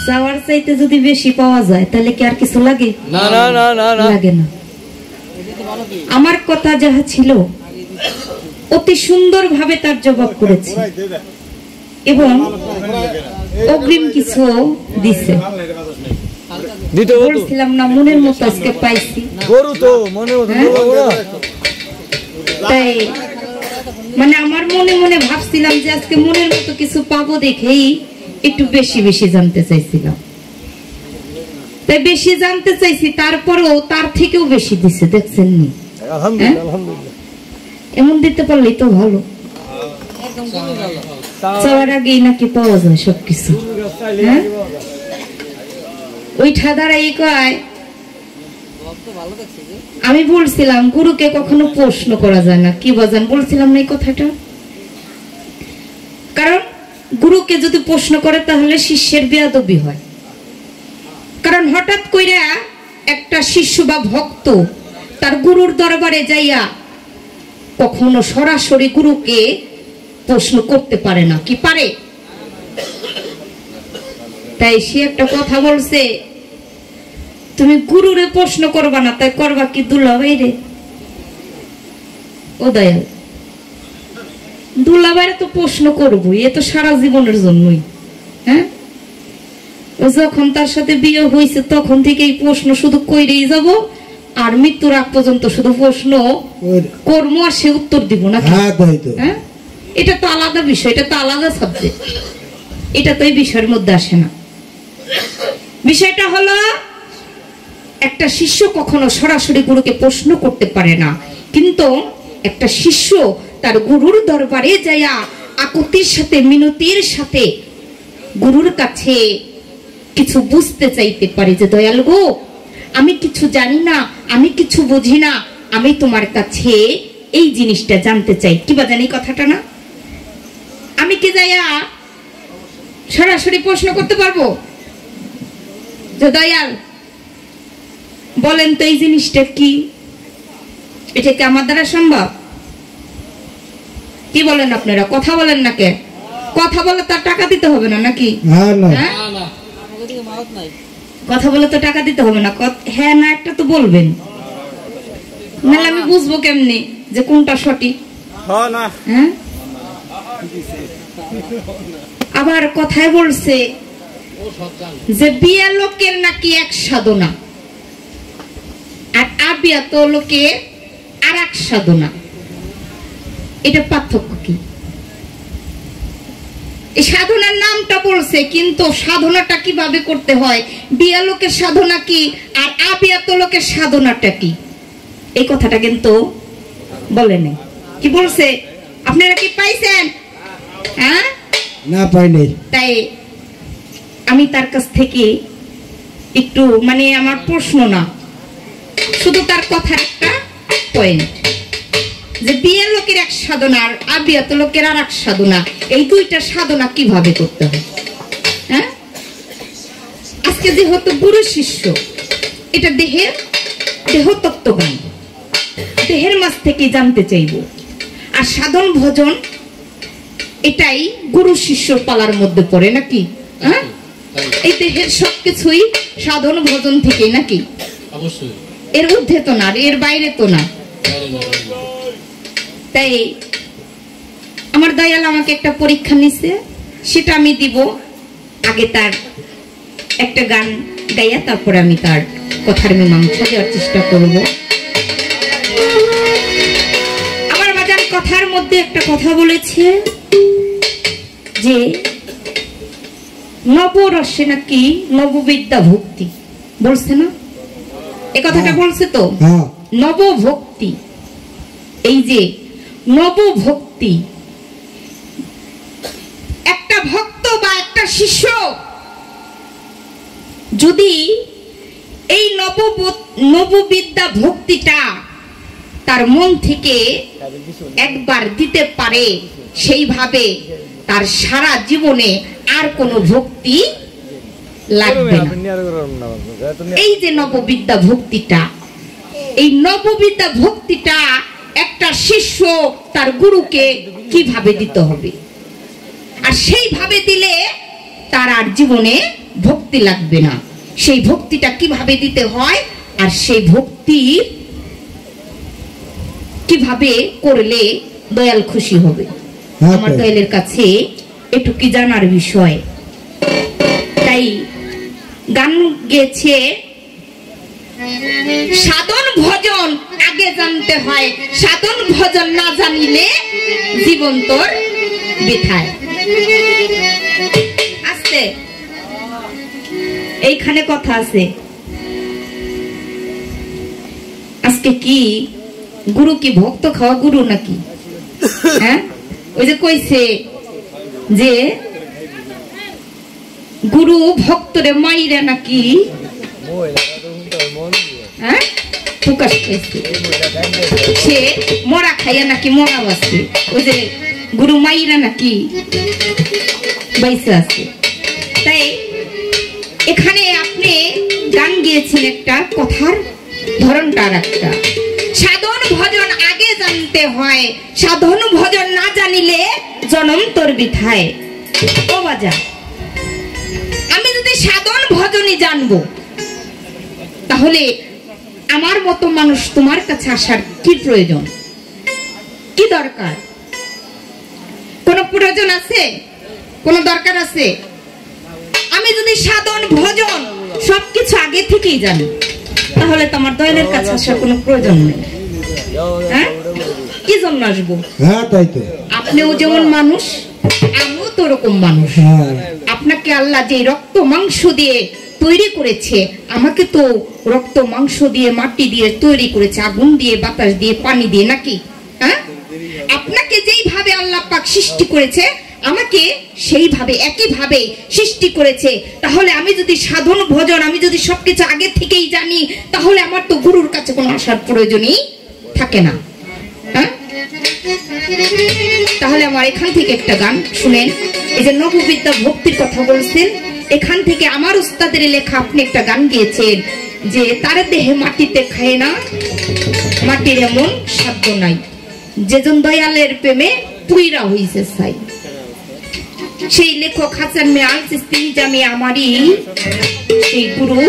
চাওয়ার চাইতে যদি বেশি পাওয়া যায় তাহলে কি আর কিছু লাগে? না না না না না লাগে না। আমার কথা যাহা ছিল অতি সুন্দর ভাবে তার জবাব করেছে এবং অগ্রিম কিছু দিছে। বলছিলাম না মনের মতো আজকে পাইছি, গরু তো মনে তাই মানে আমার মনে মনে ভাবছিলাম যে আজকে মনের মতো কিছু পাবো দেখেই একটু বেশি বেশি জানতে চাইছিলাম। তাই বেশি জানতে চাইছি, তারপরেও তার থেকেও বেশি দিছে, দেখছেন নি? এমন দিতে পারলেই তো ভালো। চাওয়ার আগেই নাকি পাওয়া যায় সবকিছু। ওই ঠাদারাই কয়, আমি বলছিলাম গুরুকে কখনো প্রশ্ন করা যায় না। কি বাজান বলছিলাম না এই কথাটা? কারণ গুরুকে যদি প্রশ্ন করে তাহলে শিষ্যের বেয়াদবি হয়। কারণ হঠাৎ কইরা একটা শিষ্য বা ভক্ত তার গুরুর দরবারে যাইয়া কখনো সরাসরি গুরুকে প্রশ্ন করতে পারে না। কি পারে? তাই সে একটা কথা বলছে, তুমি গুরুরে প্রশ্ন করবা না, তাই করবা কি দুলাভাই রে? ও দয়াল, দুলাভাইরে তো প্রশ্ন করবো, এ তো সারা জীবনের জন্যই। হ্যাঁ, যখন তার সাথে বিয়ে হয়েছে তখন থেকে এই প্রশ্ন শুধু কইরেই যাব, আর মৃত্যুর আগ পর্যন্ত শুধু প্রশ্ন কর্ম, আর সে উত্তর দিব না। হ্যাঁ, এটা তো আলাদা বিষয়, এটা তো আলাদা সাবজেক্ট, এটা তো এই বিষয়ের মধ্যে আসে না। বিষয়টা হলো একটা শিষ্য কখনো সরাসরি গুরুকে প্রশ্ন করতে পারে না, কিন্তু একটা শিষ্য তার গুরুর দরবারে যাইয়া আকুতির সাথে, মিনতির সাথে গুরুর কাছে কিছু বুঝতে চাইতে পারে যে দয়াল গো, আমি কিছু জানি না, আমি কিছু বুঝি না, আমি তোমার কাছে এই জিনিসটা জানতে চাই। কি বা জানি কথাটা না? আমি কি যাইয়া সরাসরি প্রশ্ন করতে পারবো যে দয়াল বলেন তো এই জিনিসটা কি? এটা কি আমার দ্বারা সম্ভব? কি বলেন আপনারা? কথা বলেন না কে? কথা বলে তার টাকা দিতে হবে না নাকি? কথা বলে তো টাকা দিতে হবে না। হ্যাঁ না একটা তো বলবেন, নাহলে আমি বুঝবো কেমনি যে কোনটা সঠিক? হ্যাঁ, আবার কথায় বলছে যে বিয়া লোকের নাকি এক সাধনা, আর আবিয়াত লোকের আর এক সাধনা। এটা পার্থক্য কি? এই সাধনার নামটা বলছে, কিন্তু সাধনাটা কিভাবে করতে হয়, বিয়া লোকের সাধনা কি আর আবিয়াত লোকের সাধনাটা কি, এই কথাটা কিন্তু বলে নাই। কি বলছে আপনারা কি পাইছেন? হ্যাঁ, না পাই নাই। তাই আমি তার কাছ থেকে একটু, মানে আমার প্রশ্ন না, শুধু তার কথার একটা পয়েন্ট, যে বিয়ে লোকের এক সাধনা আর আবিয়াত লোকের আর এক সাধনা, এই দুইটা সাধনা কিভাবে করতে হয়। হ্যাঁ, আজকে যেহেতু গুরু শিষ্য, এটা দেহের দেহতত্ত্বজ্ঞান, দেহের মাঝ থেকে জানতে চাইব। আর সাধন ভজন এটাই গুরু শিষ্য পালার মধ্যে পড়ে নাকি? হ্যাঁ, এই দেহের সবকিছুই সাধন ভজন থেকে নাকি? অবশ্যই। এর ঊর্ধ্বে তো না, এর বাইরে তো না। তাই আমার দয়াল আমাকে একটা পরীক্ষা নিছে, সেটা আমি দিব। আগে তার একটা গান গাইয়া তারপরে আমি তার কথার মীমাংসা দেওয়ার চেষ্টা করব। আমার বাজার কথার মধ্যে একটা কথা বলেছে যে নবরসে নাকি নববিদ্যা ভক্তি, বলছে না? এ কথাটা বলছে তো, নবভক্তি। এই যে নবভক্তি, একটা ভক্ত বা একটা শিষ্য যদি এই নববিদ্যা ভক্তিটা তার মন থেকে একবার দিতে পারে, সেইভাবে তার সারা জীবনে আর কোনো ভক্তি লাগবে না। এই যে নববিদ্যা ভক্তিটা, এই নববিদ্যা ভক্তিটা একটা শিষ্য তার গুরুকে কিভাবে দিতে হবে, আর সেইভাবে দিলে তার আর জীবনে ভক্তি লাগবে না। সেই ভক্তিটা কিভাবে দিতে হয় আর সেই ভক্তি কিভাবে করলে দয়াল খুশি হবে, আমার দয়ালের কাছে এটুকু জানার বিষয়। তাই গান গেছে, সাধন ভজন আগে জানতে হয়, সাধন ভজন না জানিলে জীবন তোর বৃথায়। আসছে এইখানে কথা আছে। আজকে কি গুরু কি ভক্ত খাওয়া গুরু নাকি? হ্যাঁ, ওই যে কইছে যে গুরু ভক্তরে মাইরা নাকি, হ্যাঁ প্রকাশ পেয়েছে, সে মরা খাইয়া নাকি মরা বাঁচছে। ওই যে গুরু মাইরা নাকি বাইসে আছে। তাই এখানে আপনি গান গিয়েছেন, একটা কথার ধরনটা আর একটা, সাধন ভজন আগে জানতে হয়, সাধন ভজন না জানিলে জনম তোর বৃথায়। ও বাজা, আমি যদি সাধন ভজনই জানবো, তাহলে আমার মতো মানুষ তোমার কাছে আসার কি প্রয়োজন, কি দরকার? কোন প্রয়োজন আছে? কোন দরকার আছে? আমি যদি সাধন ভজন সবকিছু আগে থেকেই জানি, তাহলে তো আমার দয়ালের কাছে আসার কোনো প্রয়োজন নেই। হ্যাঁ, কি জন্য আসবো? হ্যাঁ তাই তো, আপনিও যেমন মানুষ, আমিও তো ওরকম মানুষ। আপনাকে আল্লাহ যে রক্ত মাংস দিয়ে তৈরি করেছে, আমাকে তো রক্ত মাংস দিয়ে মাটি দিয়ে তৈরি করেছে, আগুন দিয়ে, বাতাস দিয়ে, পানি দিয়ে, নাকি? হ্যাঁ, আপনাকে যেইভাবে আল্লাহ পাক সৃষ্টি করেছে, আমাকে সেইভাবে একইভাবে সৃষ্টি করেছে। তাহলে আমি যদি সাধন ভজন, আমি যদি সবকিছু আগে থেকেই জানি, তাহলে আমার তো গুরুর কাছে কোনো আসার প্রয়োজনই থাকে না। হ্যাঁ, তাহলে আমার এখান থেকে একটা গান শুনেন। এই যে নববিদ্যা ভক্তির কথা বলছেন, এখান থেকে আমার উস্তাদের লেখা আপনি একটা গান গিয়েছেন যে তার দেহে মাটিতে খায় না, মাটির এমন সাধ্য নাই, যেজন দয়ালের প্রেমে পুইরা হইছে ছাই। সেই লেখক হাসান মিয়া আল চিশতি জামি আমারই সেই গুরু,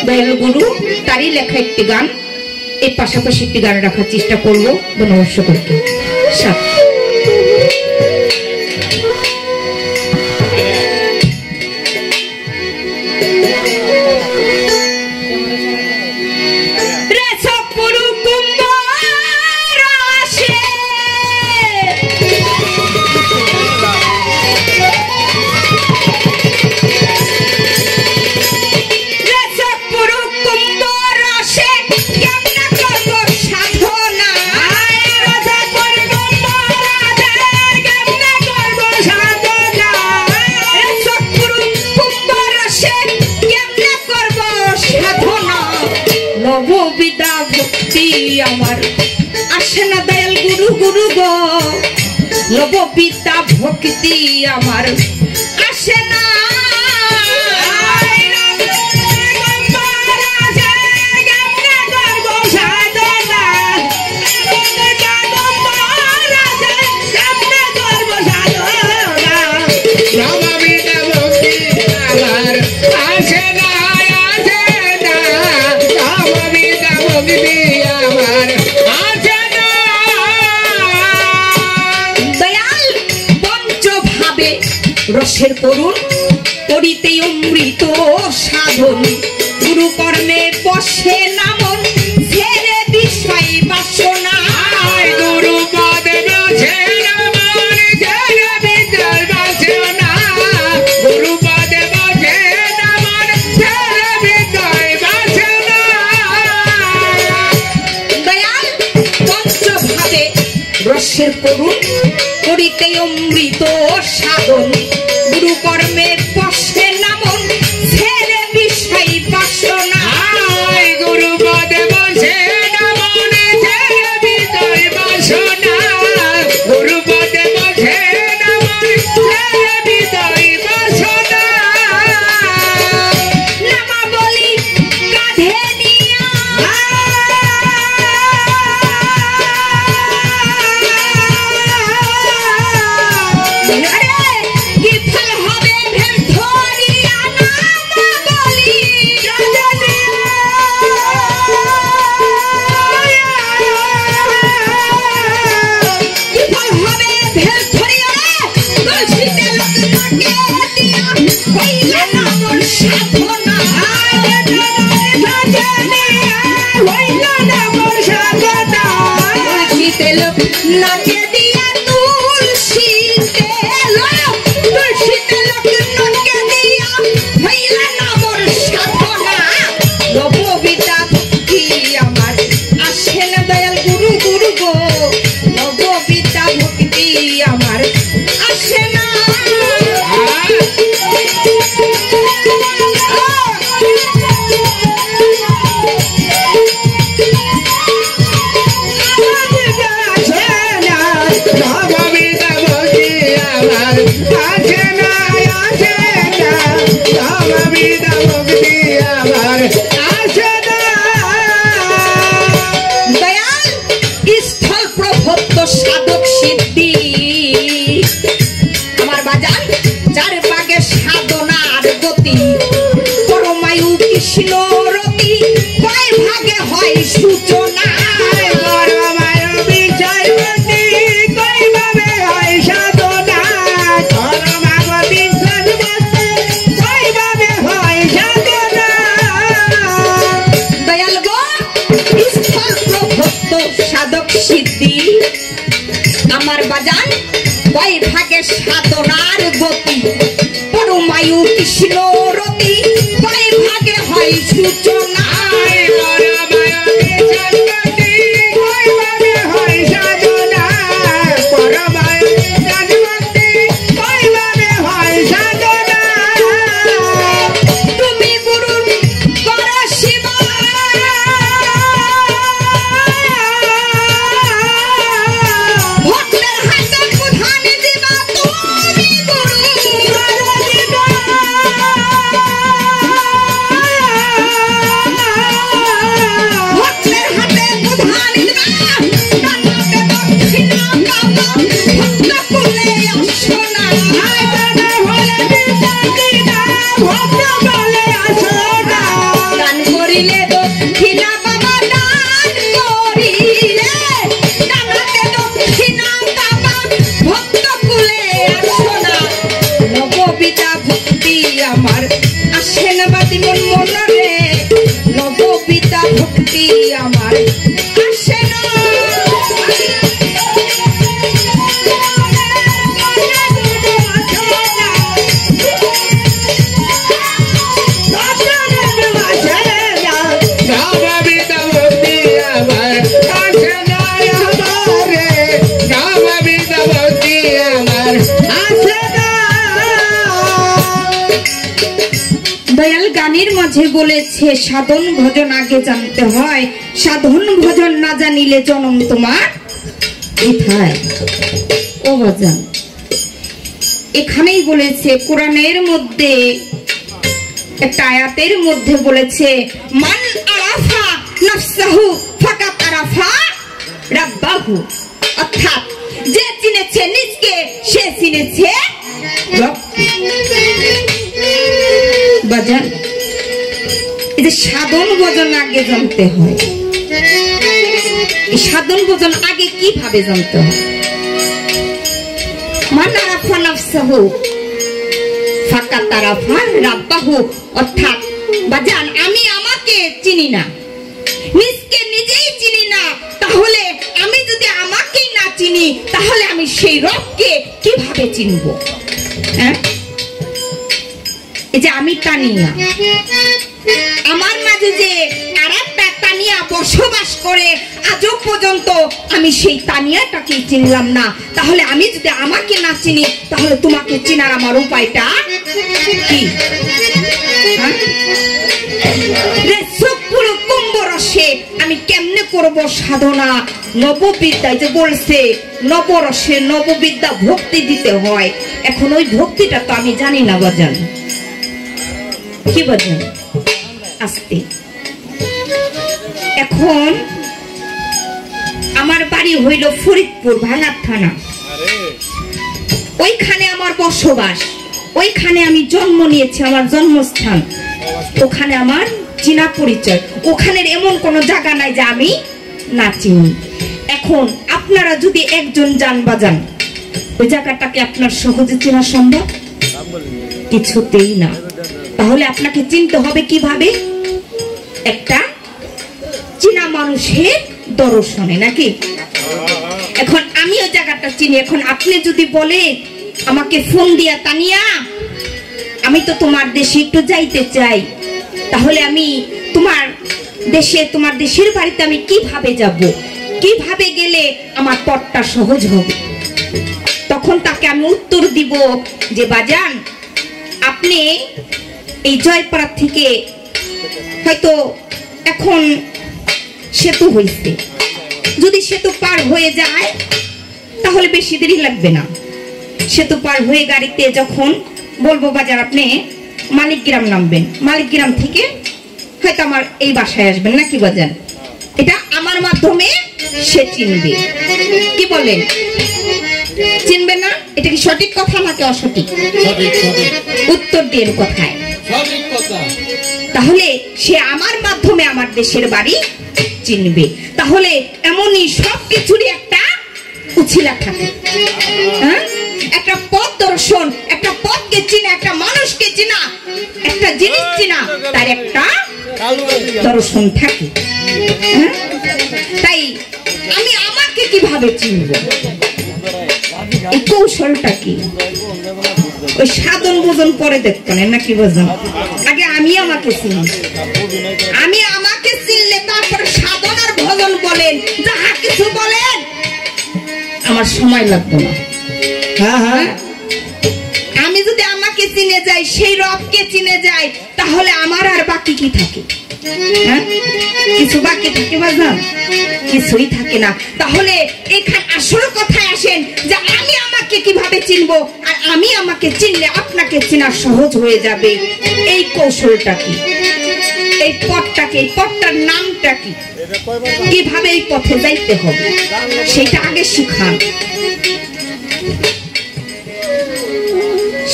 দয়াল গুরু, তারই লেখা একটি গান। এর পাশাপাশি একটি গান রাখার চেষ্টা করবো। ধন্যবাদ সকলকে। আমার আসে না দয়াল গুরু গুরু গো, নববিদ্যা ভক্তি আমার আসে না। আমার আসে না, আসে না, নববিদ্যা রসের করুণ করিতে অমৃত সাধন গুরু কর্মে বসে নামন ছেড়ে বিষয় বাসনা গুরু পদে বসে নামন ছেড়ে বিষয় বাসনা গুরু পদে বসে নামন ছেড়ে বিষয় বাসনা দয়াল পঞ্চভাবে রসের করুণ করিতে অমৃত সাধন গুরু কর্মে বসে নামন ছেড়ে বিষয় বাসনা গুরু পদে বসে নামন ছেড়ে বিষয় বাসনা গুরু পদে বসে নামন ছেড়ে বিষয় বাসনা নামা বলি কাঁধে নিয়া আরে কি ফল হবে ভেল ধরিয়া নামা বলি কাঁধে কি ফল হবে ভেল ধরিয়া তুলসীতে লোক নাকে দিয়া হইলা নামর সাধনা তুলসীতে লোক নাকে দিয়া তুলসীতে লোক নাকে দিয়া হইলা নামর সাধনা নববিতা ভক্তি আমার আসে না দয়াল গুরু গুরু গো নববিতা ভক্তি আমার আসে না দয়াল স্থল প্রভত্ত সাধক সিদ্ধি আমার বাজান যার বাগে সাধনার গতি পরমায়ু কৃষ্ণ রতি কয় ভাগে হয় সূচনা দয়াল গো স্থল প্রভত্ত সাধক সিদ্ধি আমার বাজান কয় ভাগে সাধনার গতি পরমায়ু কৃষ্ণ রতি কয় ভাগে হয় সূচনা তুমি গুরুর কর সেবা ভক্তের হাতে প্রধান দিবা তুমি গুরু ভক্তের হাতে প্রধান দিবা কান্নাতে দক্ষিণা কামনা ভক্ত কুলে আসনা দান করিলে দক্ষিণা বাবা দান করিলে দানাতে দক্ষিণা বাবা ভক্ত কুলে আসনা নববিতা ভক্তি আমার আসেন বাতি মন মনরে নববিতা ভক্তি আমার আসে না দয়াল গানের মাঝে বলেছে সাধন ভজন আগে জানতে হয় সাধন ভজন না জানিলে জনম তোমার কোথায় ও ভজন এখানেই বলেছে কোরআনের মধ্যে একটা আয়াতের মধ্যে বলেছে মান আরাফা নাফসাহু ফাকাত আরাফা রাব্বাহু অর্থাৎ যে চিনেছে নিজকে সে চিনেছে বাজান এই যে সাধন ভজন আগে জানতে হয় এই সাধন ভজন আগে কিভাবে জানতে হয় মান আরাফা নাফসাহু ফাঁকা তারাফা রাব্বাহু, অর্থাৎ বাজান আমি আমাকে চিনি না, নিজকে নিজেই চিনি না, তাহলে আমি যদি আমাকেই না চিনি তাহলে আমি সেই রবকে কিভাবে চিনব? হ্যাঁ, এই যে আমি তানিয়া, আমার মাঝে যে আরেকটা তানিয়া বসবাস করে, আজও পর্যন্ত আমি সেই তানিয়াটাকে চিনলাম না। তাহলে আমি যদি আমাকে না চিনি তাহলে তোমাকে চিনার আমার উপায়টা কি? আমি কেমনে করব সাধনা? নববিদ্যায় যে বলছে নবরসে নববিদ্যা ভক্তি দিতে হয়, এখন ওই ভক্তিটা তো আমি জানি না বাজান। কি বাজান? আস্তে। এখন আমার বাড়ি হইল ফরিদপুর ভাঙার থানা, ওইখানে আমার বসবাস, ওইখানে আমি জন্ম নিয়েছি, আমার জন্মস্থান, ওখানে আমার চিনা পরিচয়, ওখানের এমন কোনো জায়গা নাই যে আমি না চিনি। এখন আপনারা যদি একজন যান বাজান, ওই জায়গাটাকে আপনার সহজে চেনা সম্ভব? কিছুতেই না। তাহলে আপনাকে চিনতে হবে কিভাবে? একটা চিনা মানুষের দর্শনে, নাকি? এখন আমি ওই জায়গাটা চিনি। এখন আপনি যদি বলে আমাকে ফোন দিয়া, তানিয়া আমি তো তোমার দেশে একটু যাইতে চাই, তাহলে আমি তোমার দেশে, তোমার দেশের বাড়িতে আমি কিভাবে যাব, কিভাবে গেলে আমার পথটা সহজ হবে? তখন তাকে আমি উত্তর দিব যে বাজান, আপনি এই জয়পাড়া থেকে হয়তো এখন সেতু হয়েছে, যদি সেতু পার হয়ে যায় তাহলে বেশি দেরি লাগবে না। সেতু পার হয়ে গাড়িতে যখন বলবো বাজার আপনি মানিকগ্রাম নামবেন, মানিকগ্রাম থেকে হয়তো আমার এই বাসায় আসবেন, নাকি বাজান? এটা আমার মাধ্যমে সে চিনবে। কি বলেন? চিনবে না? এটা কি সঠিক কথা নাকি অসঠিক? উত্তর দিন কথায়। তাহলে সে আমার মাধ্যমে আমার দেশের বাড়ি চিনবে। তাহলে এমনই সবকিছুরই একটা উছিলা থাকে, হ্যাঁ? একটা পথ দর্শন, একটা পথকে চিনা, একটা মানুষকে চিনা, একটা জিনিস চিনা, তার একটা দর্শন থাকে। তাই আমি আমাকে কিভাবে চিনব? এই কৌশলটা কি? ওই সাধন ভোজন পরে দেখতেন নাকি বোঝেন? আগে আমি আমাকে চিনি, আমি আমাকে চিনলে তারপরে সাধন আর ভজন বলেন, যাহা কিছু বলেন আমার সময় লাগবে না। হ্যাঁ হ্যাঁ, আমি যদি আমাকে চিনে যাই, সেই রবকে চিনে যাই, তাহলে আমার আর বাকি কি থাকে? হ্যাঁ, কিছু বাকি থাকে বাজান? কিছুই থাকে না। তাহলে এখানে আসল কথায় আসেন যে আমি আমাকে কিভাবে চিনবো, আর আমি আমাকে চিনলে আপনাকে চেনা সহজ হয়ে যাবে। এই কৌশলটা কি? এই পথটাকে, এই পথটার নামটা কি? কিভাবে এই পথে যাইতে হবে সেটা আগে শিখান।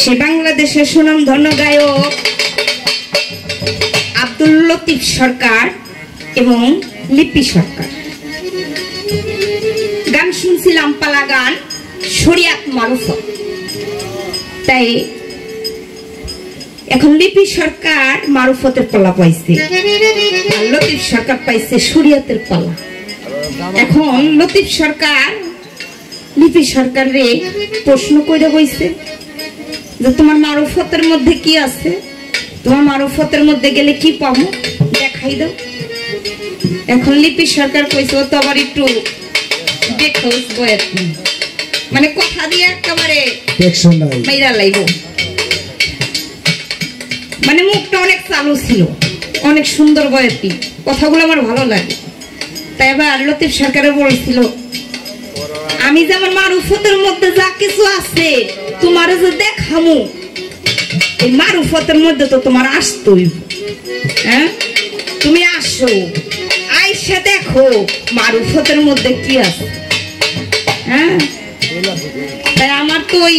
সে বাংলাদেশের সুনামধন্য গায়ক আব্দুল লতিফ সরকার এবং লিপি সরকার গান শুনছিলাম, পালা গান, শরিয়াত মারুফত। তাই এখন লিপি সরকার মারুফতের পালা পাইছে, আর লতিফ সরকার পাইছে শরিয়াতের পালা। এখন লতিফ সরকার লিপি সরকারে প্রশ্ন করে হইছে যে তোমার মারুফতের মধ্যে কি আছে, তোমার মারুফতের মধ্যে গেলে কি পাবো, দেখাই দাও। এখন লিপি সরকার কইছে ও তো আবার একটু দেখো, মানে কথা দিয়ে একেবারে মাইরা লাইব, মানে মুখটা অনেক চালু ছিল, অনেক সুন্দর বয়াতি, কথাগুলো আমার ভালো লাগে। তাই এবার লতিফ সরকারে বলছিল আমি যেমন মারুফতের মধ্যে যা কিছু আছে তোমার যে দেখামু, এই মারুফতের মধ্যে তো তোমার আসতই, হ্যাঁ? তুমি আসো, আইসা দেখো মারুফতের মধ্যে কি আছে। হ্যাঁ, তাই আমার তো ওই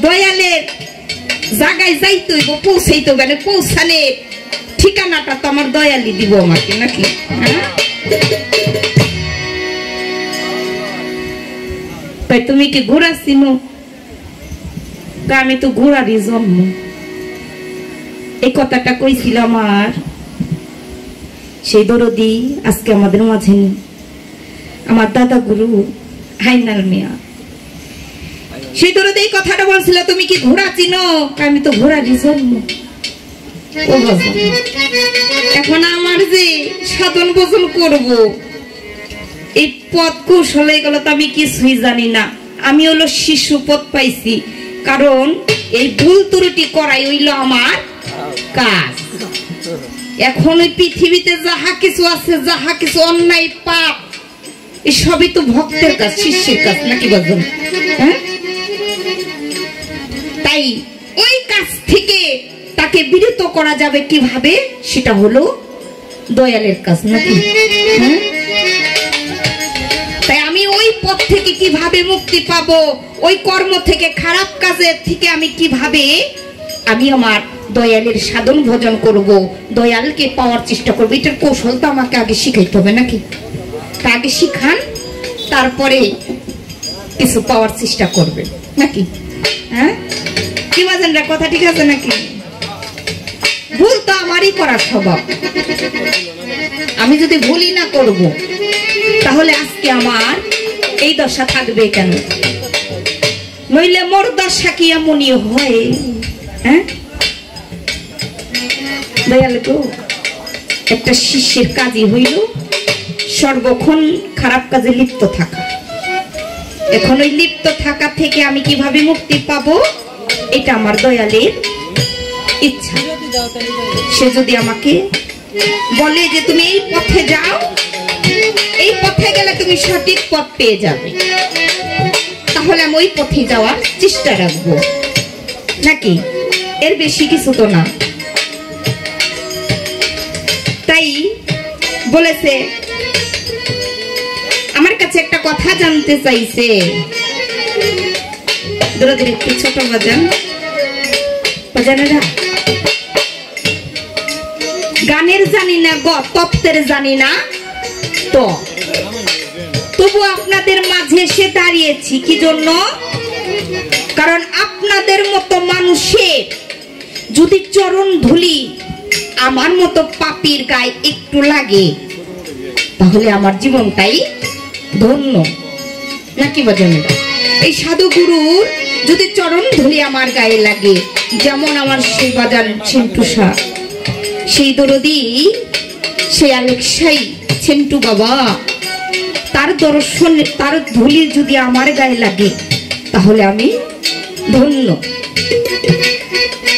দয়ালের জায়গায় যাইতে হইব, পৌঁছাইতে হবে, মানে পৌঁছালে ঠিকানাটা তো আমার দয়ালি দিব আমাকে, নাকি? হ্যাঁ, তাই তুমি কি ঘোরা চিনো? আমি তো ঘোড়ারই জন্ম। এই কথাটা কইছিল আমার সেই দরদি, আজকে আমাদের মাঝে নেই, আমার দাদা গুরু হাইনাল মিয়া। সেই দরদি এই কথাটা বলছিল, তুমি কি ঘোড়া চিনো? আমি তো ঘোড়ারই জন্ম। ও বাবা, এখন আমার যে সাধন ভোজন করব, এই পথ কৌশল এগুলো তো আমি কিছুই জানি না। আমি হলো শিশু পথ পাইছি, কারণ এই ভুল ত্রুটি করাই হইল আমার কাজ। এখন ওই পৃথিবীতে যাহা কিছু আছে, যাহা কিছু অন্যায় পাপ, এই সবই তো ভক্তের কাজ, শিষ্যের কাজ, নাকি বলবেন? হ্যাঁ, তাই ওই কাজ থেকে তাকে বিরত করা যাবে কিভাবে, সেটা হলো দয়ালের কাজ, নাকি? হ্যাঁ, তাই আমি ওই পথ থেকে কিভাবে মুক্তি পাবো, ওই কর্ম থেকে, খারাপ কাজের থেকে আমি কিভাবে আমি আমার দয়ালের সাধন ভজন করব, দয়ালকে পাওয়ার চেষ্টা করবো, এটার কৌশল তো আমাকে আগে শিখাইতে হবে, নাকি? তা আগে শিখান, তারপরে কিছু পাওয়ার চেষ্টা করবে, নাকি? হ্যাঁ, কি বাজেনরা, কথা ঠিক আছে নাকি? ভুল তো আমারই করার স্বভাব। আমি যদি ভুলই না করব, তাহলে আজকে আমার এই দশা থাকবে কেন? নইলে মোর দশা কি এমনই হয়? হ্যাঁ, দয়াল গো, একটা শিষ্যের কাজই হইল সর্বক্ষণ খারাপ কাজে লিপ্ত থাকা। এখন ওই লিপ্ত থাকা থেকে আমি কিভাবে মুক্তি পাবো, এটা আমার দয়ালের ইচ্ছা। সে যদি আমাকে বলে যে তুমি এই পথে যাও, এই পথে গেলে তুমি সঠিক পথ পেয়ে যাবে, তাহলে আমি ওই পথে যাওয়ার চেষ্টা রাখবো, নাকি? এর বেশি কিছু তো না। তাই বলেছে, আমার কাছে একটা কথা জানতে চাইছে। দূরে একটু ছোট বাজানেরা, গানের জানি না গ, তত্ত্বের জানি না তো, তবু আপনাদের মাঝে এসে দাঁড়িয়েছি কি জন্য? কারণ আপনাদের মতো মানুষের যদি চরণ ধুলি আমার মতো পাপীর গায়ে একটু লাগে, তাহলে আমার জীবনটাই ধন্য, নাকি বাজানেরা? এই সাধু গুরুর যদি চরণ ধুলি আমার গায়ে লাগে, যেমন আমার সেই বাজান ছেন্টুসা, সেই দরদি, সেই আলেকসাই ছেন্টু বাবা, তার দর্শন, তার ধুলি যদি আমার গায়ে লাগে, তাহলে আমি ধন্য।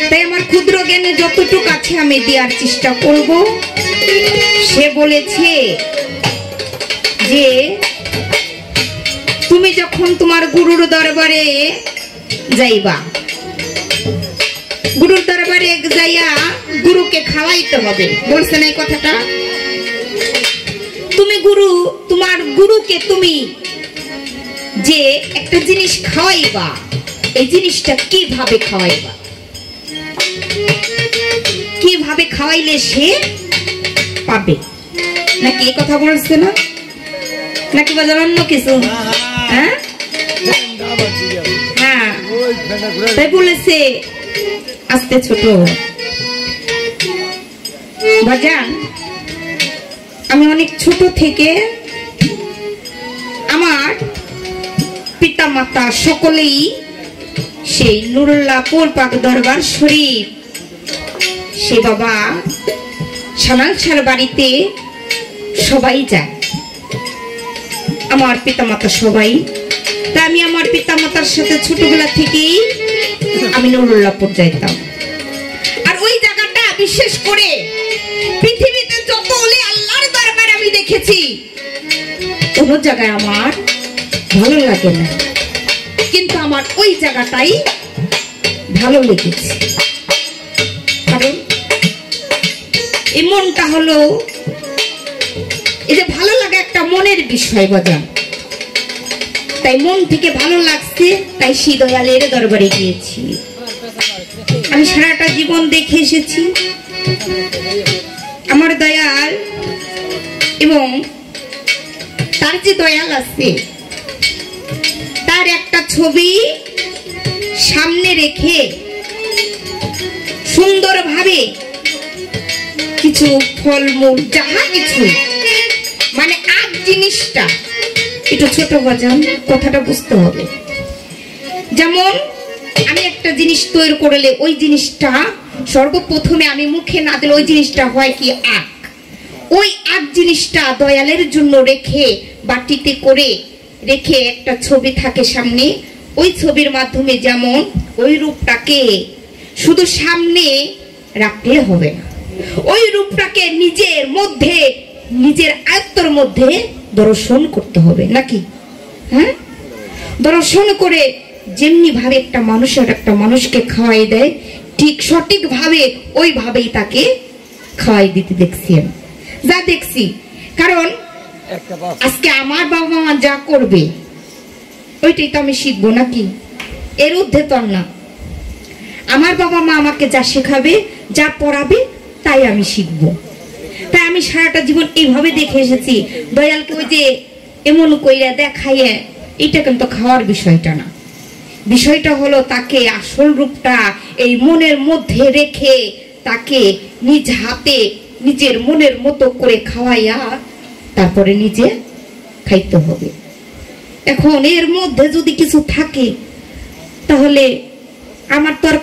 তাই আমার ক্ষুদ্র জ্ঞানে যতটুকু আছে আমি দেওয়ার চেষ্টা করব। সে বলেছে যে তুমি যখন তোমার গুরুর দরবারে যাইবা, গুরুর দরবারে যাইয়া গুরুকে খাওয়াইতে হবে, বলছেন এই কথাটা? তুমি গুরু, তোমার গুরুকে তুমি যে একটা জিনিস খাওয়াইবা, এই জিনিসটা কিভাবে খাওয়াইবা, কিভাবে খাওয়াইলে সে পাবে, নাকি এই কথা বলছে না? নাকি বাজার অন্য কিছু? হ্যাঁ, হ্যাঁ, তাই বলেছে। আস্তে ছোট বাজান, আমি অনেক ছোট থেকে আমার পিতা মাতা সকলেই সেই নুরুল্লাহপুর পাক দরবার শরীফ, সে বাবা সানালছার বাড়িতে সবাই যায়, আমার পিতা মাতা সবাই। তা আমি আমার পিতা মাতার সাথে ছোটবেলা থেকেই আমি নুরুল্লাহপুর যাইতাম। আর ওই জায়গাটা বিশেষ করে পৃথিবীতে যত ওলি আল্লাহর দরবার আমি দেখেছি, কোন জায়গায় আমার ভালো লাগে না, কিন্তু আমার ওই জায়গাটাই ভালো লেগেছে। কারণ এই মনটা হলো, এই যে ভালো লাগা একটা মনের বিষয় বাজান, তাই মন থেকে ভালো লাগছে, তাই সেই দয়ালের দরবারে গিয়েছি। আমি সারাটা জীবন দেখে এসেছি আমার দয়াল, এবং তার যে দয়াল আছে তার একটা ছবি সামনে রেখে সুন্দরভাবে কিছু ফলমূল যাহা কিছু মানে আগ জিনিসটা একটু ছোট বাজান, কথাটা বুঝতে হবে। যেমন আমি একটা জিনিস তৈরি করলে ওই জিনিসটা সর্বপ্রথমে আমি মুখে না দিলে ওই জিনিসটা হয় কি আগ। ওই আগ জিনিসটা দয়ালের জন্য রেখে বাটিতে করে রেখে একটা ছবি থাকে সামনে, ওই ছবির মাধ্যমে যেমন ওই রূপটাকে শুধু সামনে রাখলে হবে না, ওই রূপটাকে নিজের মধ্যে নিজের আয়ত্তের মধ্যে দর্শন করতে হবে নাকি? হ্যাঁ, দর্শন করে যেমনি ভাবে একটা মানুষকে খাওয়াই দেয় ঠিক সঠিক ভাবে ওইভাবেই তাকে খাওয়াই দিতে দেখছি আমি, যা দেখছি। কারণ আজকে আমার বাবা মা যা করবে ওইটাই তো আমি শিখবো নাকি? এর ঊর্ধ্বে তো না। আমার বাবা মা আমাকে যা শেখাবে যা পড়াবে তাই আমি শিখবো। তাই আমি সারাটা জীবন এইভাবে দেখে এসেছি। দয়ালকে ওই যে এমন কইরা দেখাইয়ে এটা কিন্তু খাওয়ার বিষয়টা না, বিষয়টা হলো তাকে আসল রূপটা এই মনের মধ্যে রেখে তাকে নিজ হাতে নিজের মনের মতো করে খাওয়াইয়া তারপরে নিজে খাইতে হবে। এখন এর মধ্যে যদি কিছু থাকে তাহলে আমার তো আর